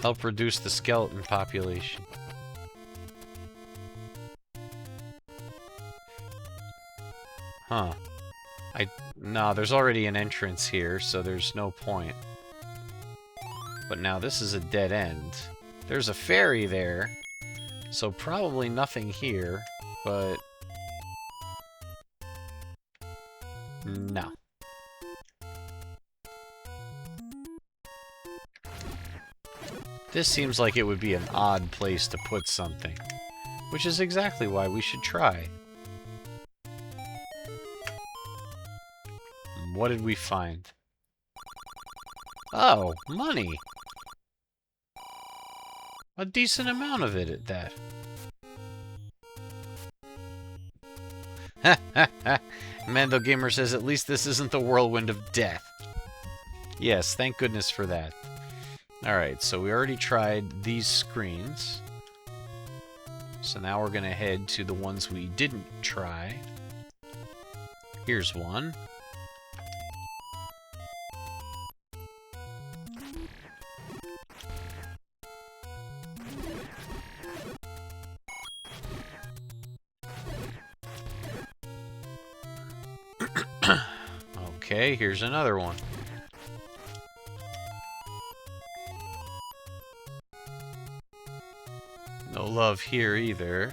Help reduce the skeleton population. Huh. No, there's already an entrance here, so there's no point. But now this is a dead end. There's a ferry there, so probably nothing here, but... no. This seems like it would be an odd place to put something, which is exactly why we should try. What did we find? Oh, money! A decent amount of it at that. Mando Gamer says, at least this isn't the whirlwind of death. Yes, thank goodness for that. Alright, so we already tried these screens. So now we're going to head to the ones we didn't try. Here's one. Okay, here's another one. No love here either.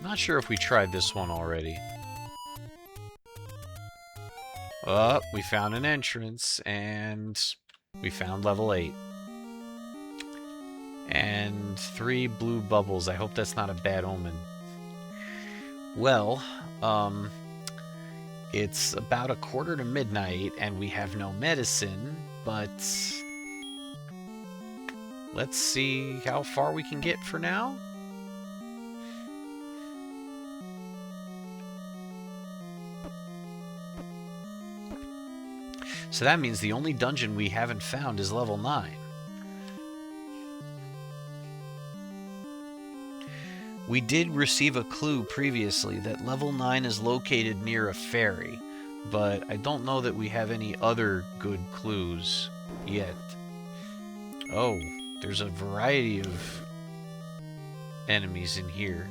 Not sure if we tried this one already. Oh, we found an entrance, and we found level 8. And 3 blue bubbles. I hope that's not a bad omen. Well, it's about 1:15 to midnight, and we have no medicine, but let's see how far we can get for now. So that means the only dungeon we haven't found is level 9. We did receive a clue previously that level 9 is located near a ferry, but I don't know that we have any other good clues yet. Oh, there's a variety of enemies in here.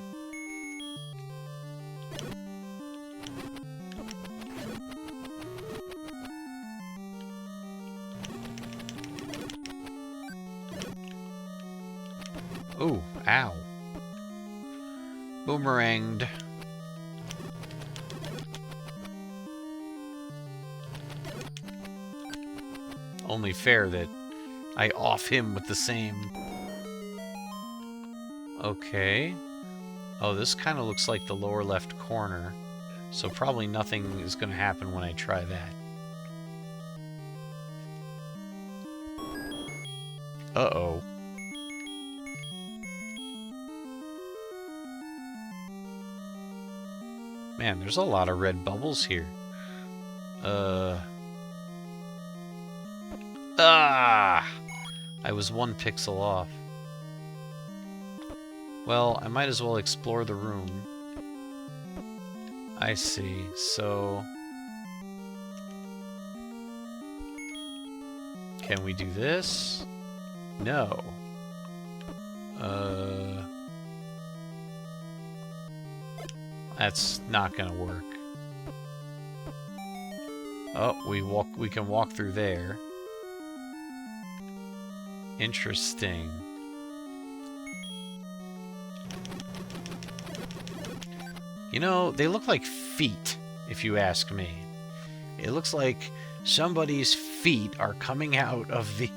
Oh, ow. Boomeranged. Only fair that I off him with the same. Okay. Oh, this kind of looks like the lower left corner. So probably nothing is going to happen when I try that. Uh-oh. Man, there's a lot of red bubbles here. Ah! I was 1 pixel off. Well, I might as well explore the room. I see. So... can we do this? No. That's not gonna work. Oh, we can walk through there. Interesting. You know, they look like feet, if you ask me. It looks like somebody's feet are coming out of the...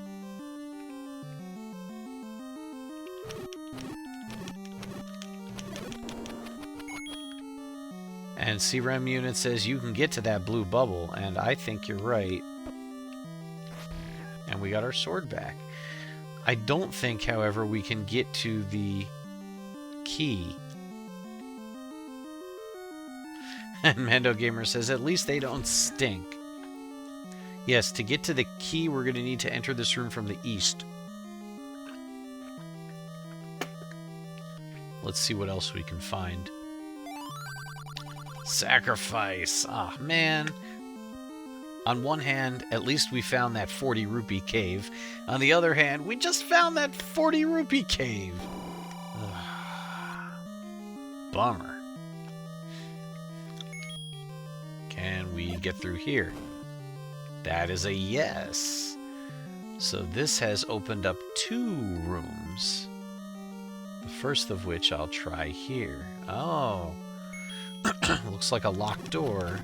And CREM unit says you can get to that blue bubble, and I think you're right. And we got our sword back. I don't think, however, we can get to the key. And Mando Gamer says, at least they don't stink. Yes, to get to the key, we're going to need to enter this room from the east. Let's see what else we can find. Sacrifice. Ah, man. On one hand, at least we found that 40 rupee cave. On the other hand, we just found that 40 rupee cave. Bummer. Can we get through here? That is a yes. So this has opened up 2 rooms. The first of which I'll try here. Oh. Looks like a locked door.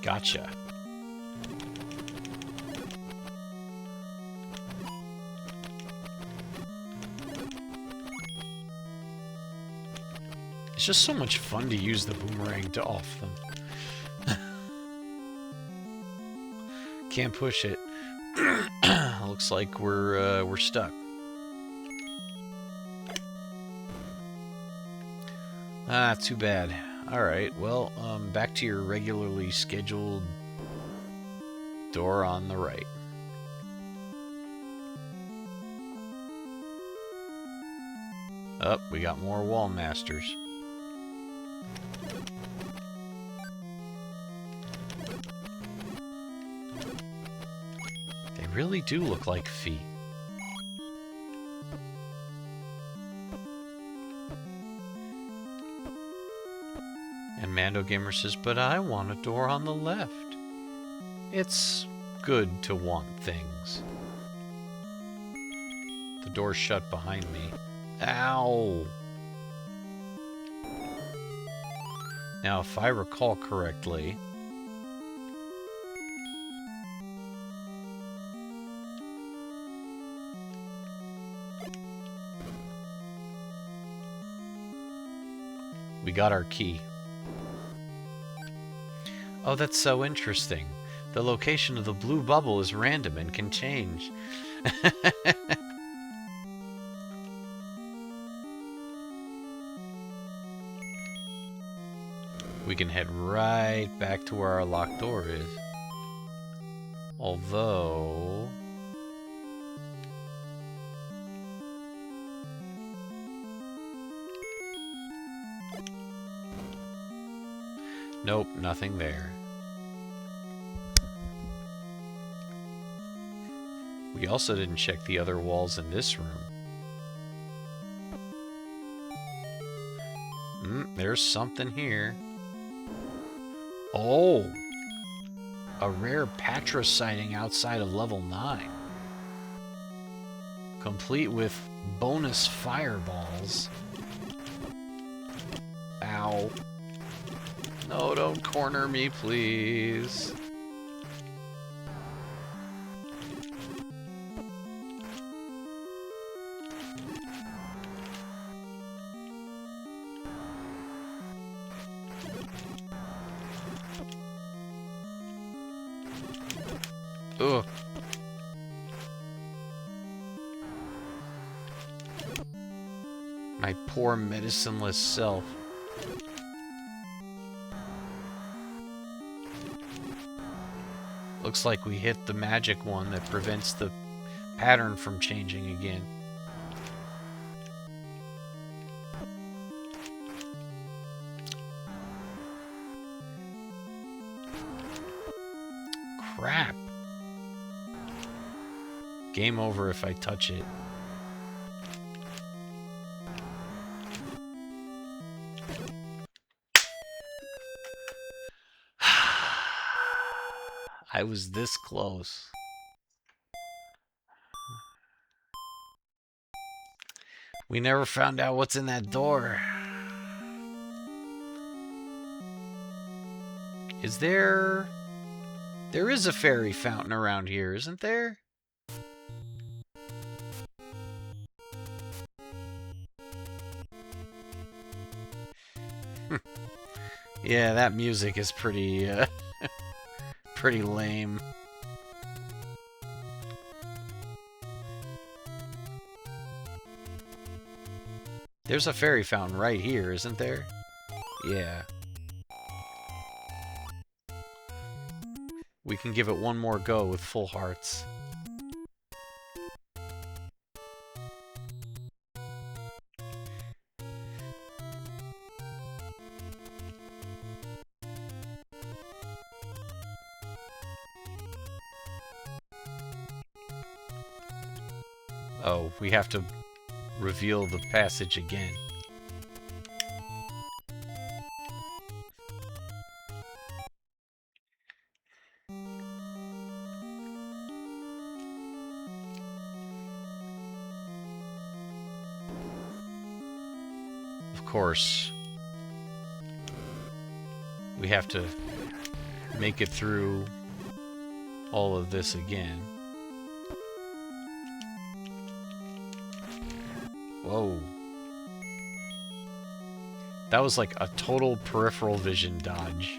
Gotcha. It's just so much fun to use the boomerang to off them. Can't push it. Looks like we're stuck. Ah, too bad. Alright, well, back to your regularly scheduled door on the right. Oh, we got more wall masters. They really do look like feet. And Mando Gamer says, but I want a door on the left. It's good to want things. The door's shut behind me. Ow! Now, if I recall correctly, we got our key. Oh, that's so interesting. The location of the blue bubble is random and can change. We can head right back to where our locked door is. Although... nope, nothing there. We also didn't check the other walls in this room. There's something here. Oh! A rare Patra sighting outside of level 9. Complete with bonus fireballs. Ow. No, don't corner me, please. Ugh. My poor medicineless self. Looks like we hit the magic one that prevents the pattern from changing again. Crap. Game over if I touch it. I was this close. We never found out what's in that door. Is there... There is a fairy fountain around here, isn't there? Yeah, that music is pretty, pretty lame. There's a fairy fountain right here, isn't there? Yeah. We can give it one more go with full hearts. Oh, we have to reveal the passage again. Of course, we have to make it through all of this again. Whoa. That was like a total peripheral vision dodge.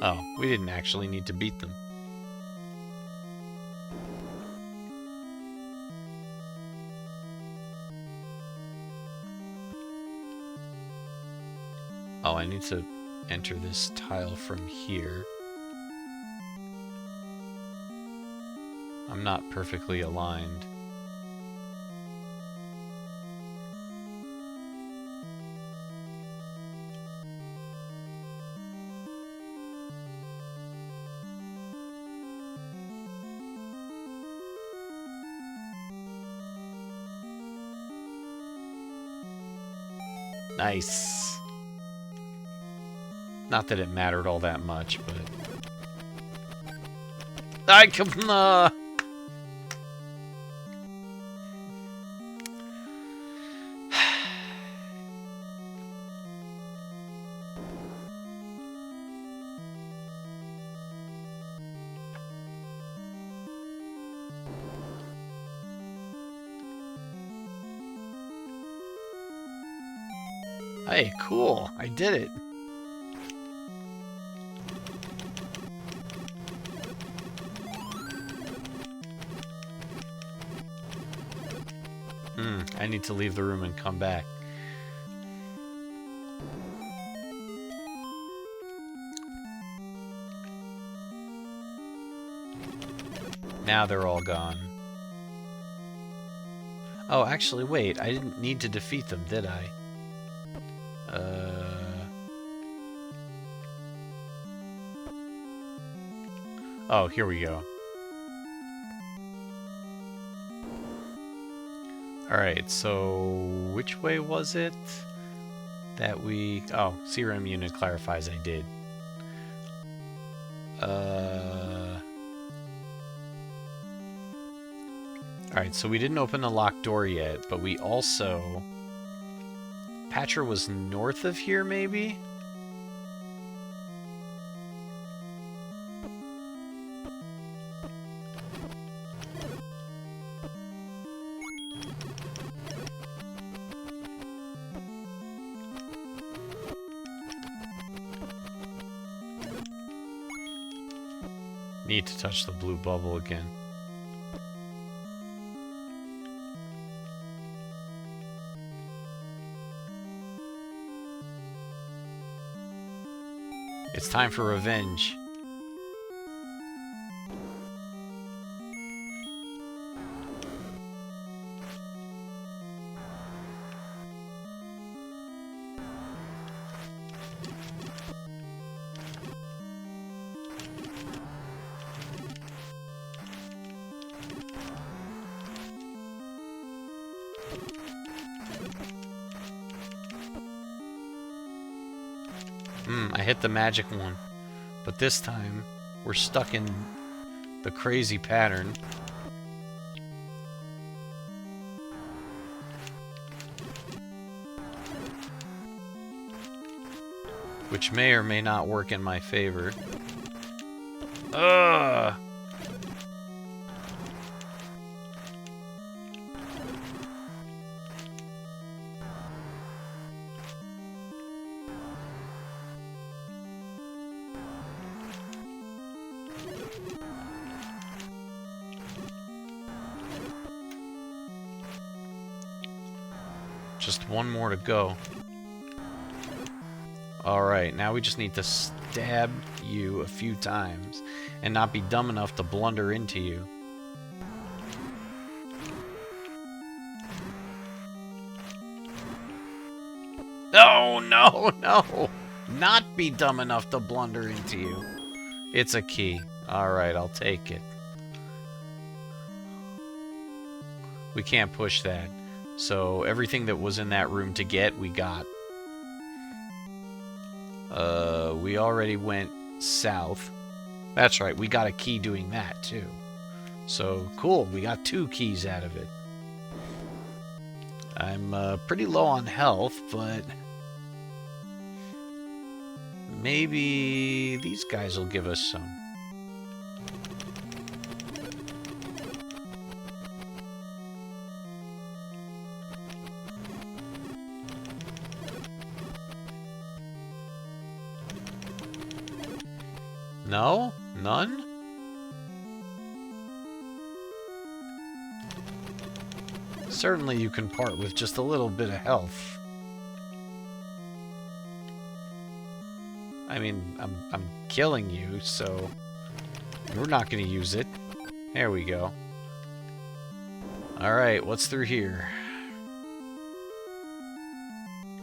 Oh, we didn't actually need to beat them. Oh, I need to enter this tile from here. I'm not perfectly aligned. Nice. Not that it mattered all that much, but... I come... Hey, cool. I did it. I need to leave the room and come back. Now they're all gone. Oh, actually, wait. I didn't need to defeat them, did I? Oh, here we go. Alright, so which way was it that we... Oh, serum unit clarifies I did. Alright, so we didn't open the locked door yet, but we also... Patcher was north of here, maybe? Need to touch the blue bubble again. It's time for revenge. I hit the magic one, but this time we're stuck in the crazy pattern. Which may or may not work in my favor. Ugh! Just one more to go. Alright, now we just need to stab you a few times and not be dumb enough to blunder into you. No, no, no! Not be dumb enough to blunder into you. It's a key. Alright, I'll take it. We can't push that. So everything that was in that room to get, we got. We already went south. That's right, we got a key doing that, too. So, cool, we got 2 keys out of it. I'm pretty low on health, but... Maybe these guys will give us some. No? None? Certainly you can part with just a little bit of health. I mean, I'm killing you, so we're not going to use it. There we go. Alright, what's through here?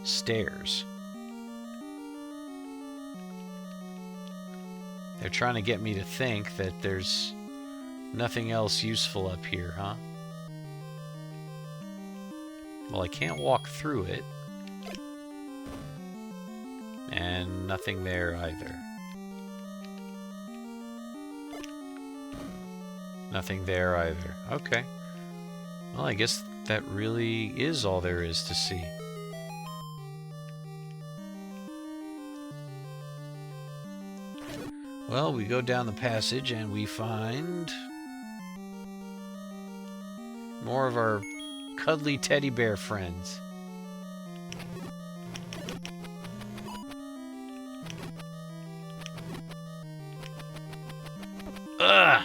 Stairs. They're trying to get me to think that there's nothing else useful up here, huh? Well, I can't walk through it. And nothing there either. Nothing there either. Okay. Well, I guess that really is all there is to see. Well, we go down the passage and we find more of our cuddly teddy bear friends. Ugh!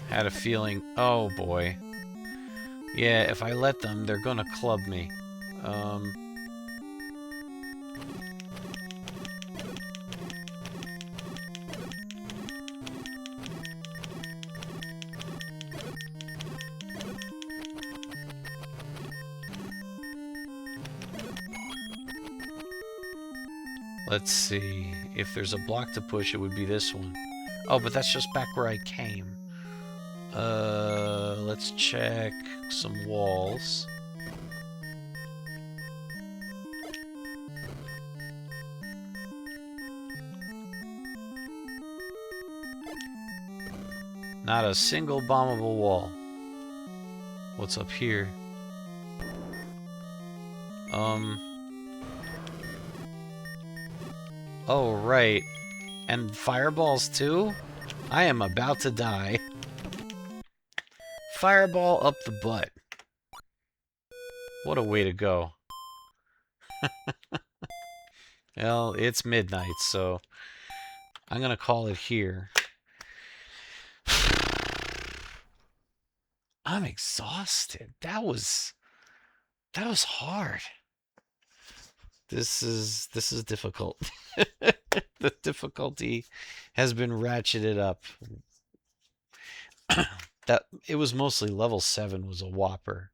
Had a feeling. Oh boy. Yeah, if I let them, they're gonna club me. Let's see. If there's a block to push, it would be this one. Oh, but that's just back where I came. Let's check some walls. Not a single bombable wall. What's up here? Oh, right. And fireballs too? I am about to die. Fireball up the butt. What a way to go. Well, it's midnight, so I'm gonna call it here. I'm exhausted. That was hard. This is difficult. The difficulty has been ratcheted up. That it was mostly level 7 was a whopper.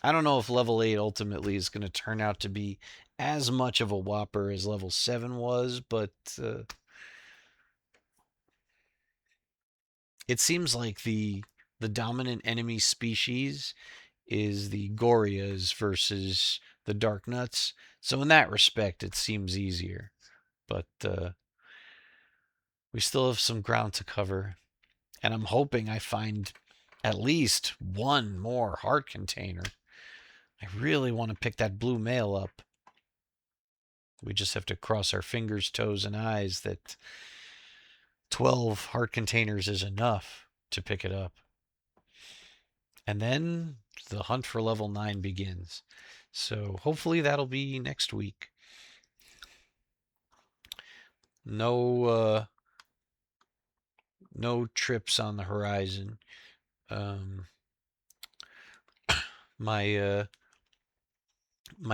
I don't know if level 8 ultimately is going to turn out to be as much of a whopper as level 7 was, but it seems like the dominant enemy species is the Gorias versus the Dark Nuts. So in that respect, it seems easier. But we still have some ground to cover. And I'm hoping I find at least one more heart container. I really want to pick that blue male up. We just have to cross our fingers, toes, and eyes that 12 heart containers is enough to pick it up. And then the hunt for level 9 begins. So hopefully that'll be next week. No trips on the horizon. My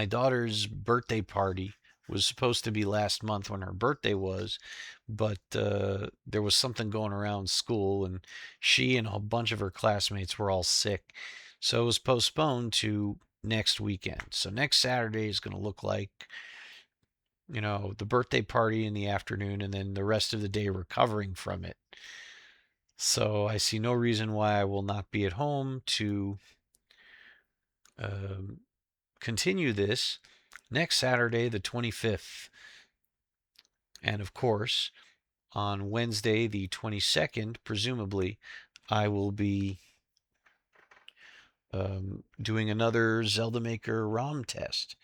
daughter's birthday party was supposed to be last month when her birthday was, but there was something going around school, and she and a bunch of her classmates were all sick. So it was postponed to next weekend. So next Saturday is going to look like, the birthday party in the afternoon, and then the rest of the day recovering from it. So I see no reason why I will not be at home to continue this next Saturday, the 25th. And of course, on Wednesday, the 22nd, presumably, I will be doing another Zelda Maker ROM test.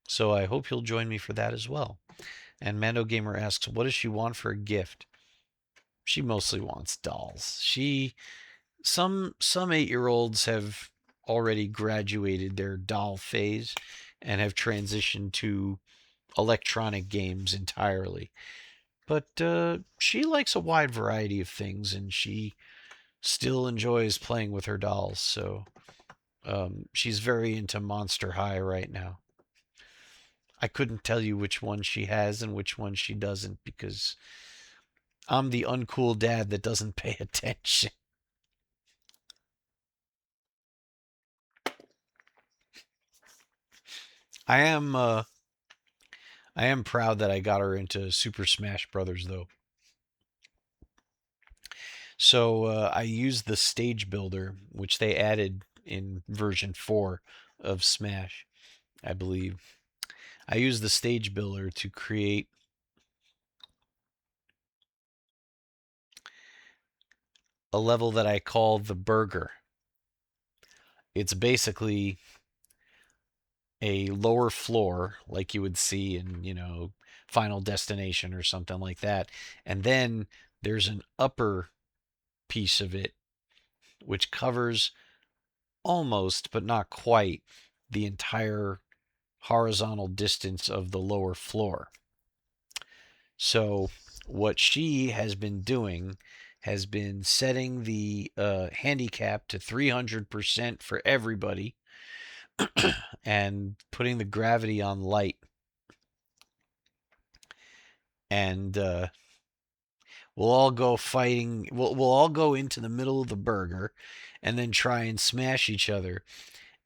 So I hope you'll join me for that as well. And Mando Gamer asks, what does she want for a gift? She mostly wants dolls. Some 8-year-olds have already graduated their doll phase and have transitioned to electronic games entirely. But she likes a wide variety of things, and she still enjoys playing with her dolls. So she's very into Monster High right now. I couldn't tell you which one she has and which one she doesn't because I'm the uncool dad that doesn't pay attention. I am I am proud that I got her into Super Smash Brothers though. So I used the stage builder, which they added in version 4 of Smash, I believe. I used the stage builder to create a level that I call the burger. It's basically a lower floor like you would see in, Final Destination or something like that. And then there's an upper piece of it which covers almost, but not quite, the entire horizontal distance of the lower floor. So, what she has been doing has been setting the handicap to 300% for everybody and putting the gravity on light. And we'll all go fighting. We'll all go into the middle of the burger and then try and smash each other.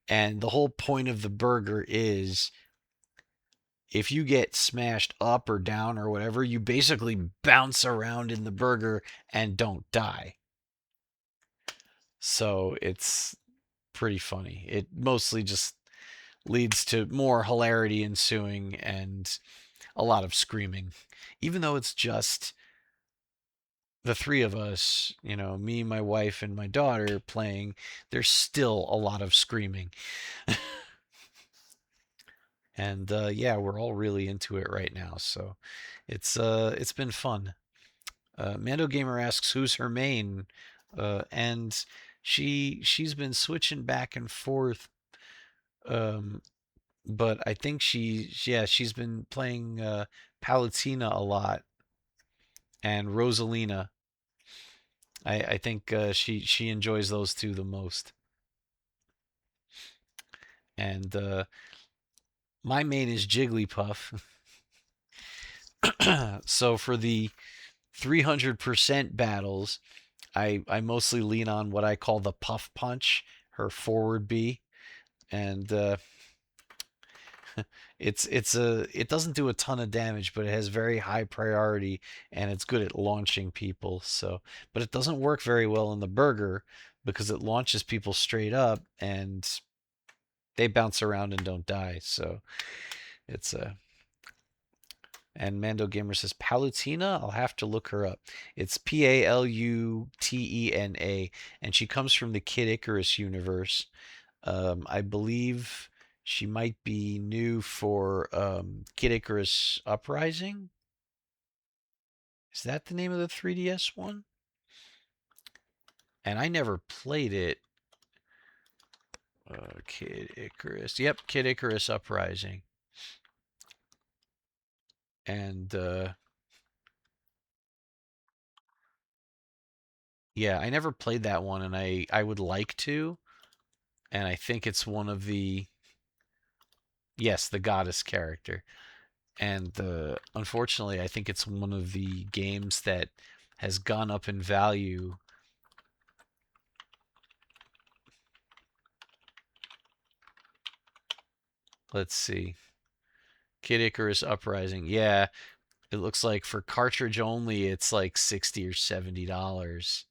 And the whole point of the burger is if you get smashed up or down or whatever, you basically bounce around in the burger and don't die. So it's pretty funny. It mostly just leads to more hilarity ensuing and a lot of screaming. Even though it's just the three of us, me, my wife, and my daughter playing, there's still a lot of screaming. And yeah, we're all really into it right now. So it's been fun. Mando Gamer asks who's her main, and she's been switching back and forth. Um, but I think she's been playing Palutena a lot and Rosalina. I think she enjoys those two the most. And my main is Jigglypuff. So for the 300% battles, I mostly lean on what I call the Puff Punch, her forward B, and it doesn't do a ton of damage, but it has very high priority and it's good at launching people. So, but it doesn't work very well in the burger because it launches people straight up and they bounce around and don't die. So it's a and Mando Gamer says Palutena. I'll have to look her up. It's Palutena, and she comes from the Kid Icarus universe. I believe she might be new for Kid Icarus Uprising. Is that the name of the 3DS one? And I never played it. Kid Icarus. Yep, Kid Icarus Uprising. And yeah, I never played that one, and I would like to. And I think it's one of the yes, the goddess character. And unfortunately, I think it's one of the games that has gone up in value. Let's see. Kid Icarus Uprising. Yeah, it looks like for cartridge only, it's like $60 or $70.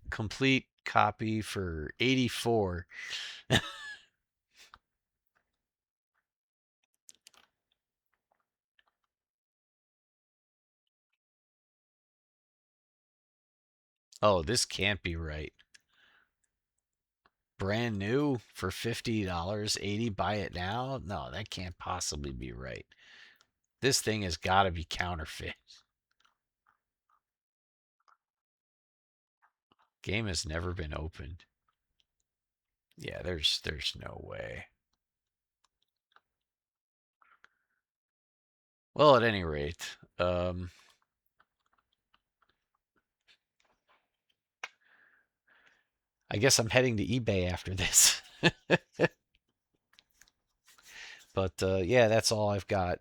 Complete copy for 84. Oh, this can't be right. Brand new for $50, 80, buy it now? No, that can't possibly be right. This thing has got to be counterfeit. Game has never been opened. Yeah, there's no way. Well, at any rate, I guess I'm heading to eBay after this. But yeah, that's all I've got.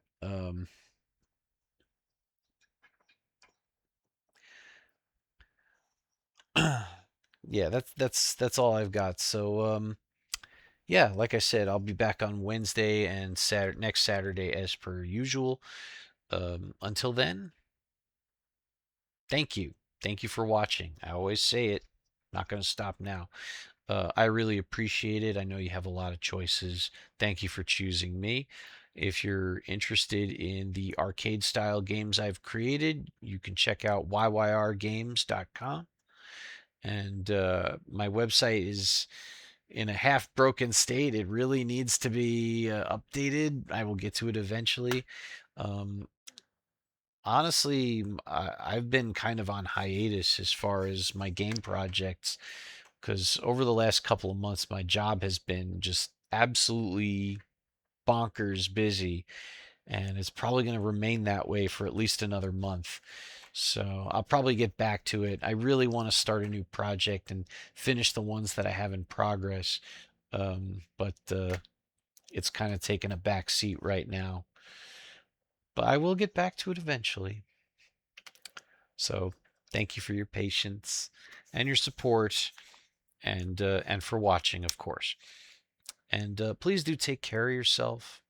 Yeah, that's all I've got. So yeah, like I said, I'll be back on Wednesday and next Saturday as per usual. Until then, thank you. Thank you for watching. I always say it. Not going to stop now. I really appreciate it. I know you have a lot of choices. Thank you for choosing me. If you're interested in the arcade style games I've created, you can check out yyrgames.com. And my website is in a half broken state. It really needs to be updated. I will get to it eventually. Um, Honestly, I've been kind of on hiatus as far as my game projects because over the last couple of months, my job has been just absolutely bonkers busy, and it's probably going to remain that way for at least another month. So I'll probably get back to it. I really want to start a new project and finish the ones that I have in progress, but it's kind of taking a back seat right now. But I will get back to it eventually. So thank you for your patience and your support, and for watching, of course. And please do take care of yourself.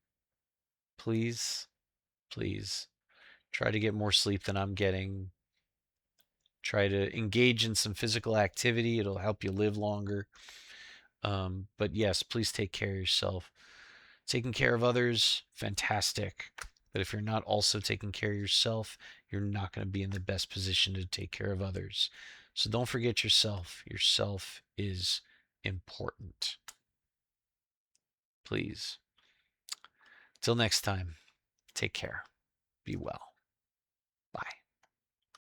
Please, please try to get more sleep than I'm getting. Try to engage in some physical activity. It'll help you live longer. But yes, please take care of yourself. Taking care of others, fantastic. But if you're not also taking care of yourself, you're not going to be in the best position to take care of others. So don't forget yourself. Yourself is important. Please. Till next time, take care. Be well.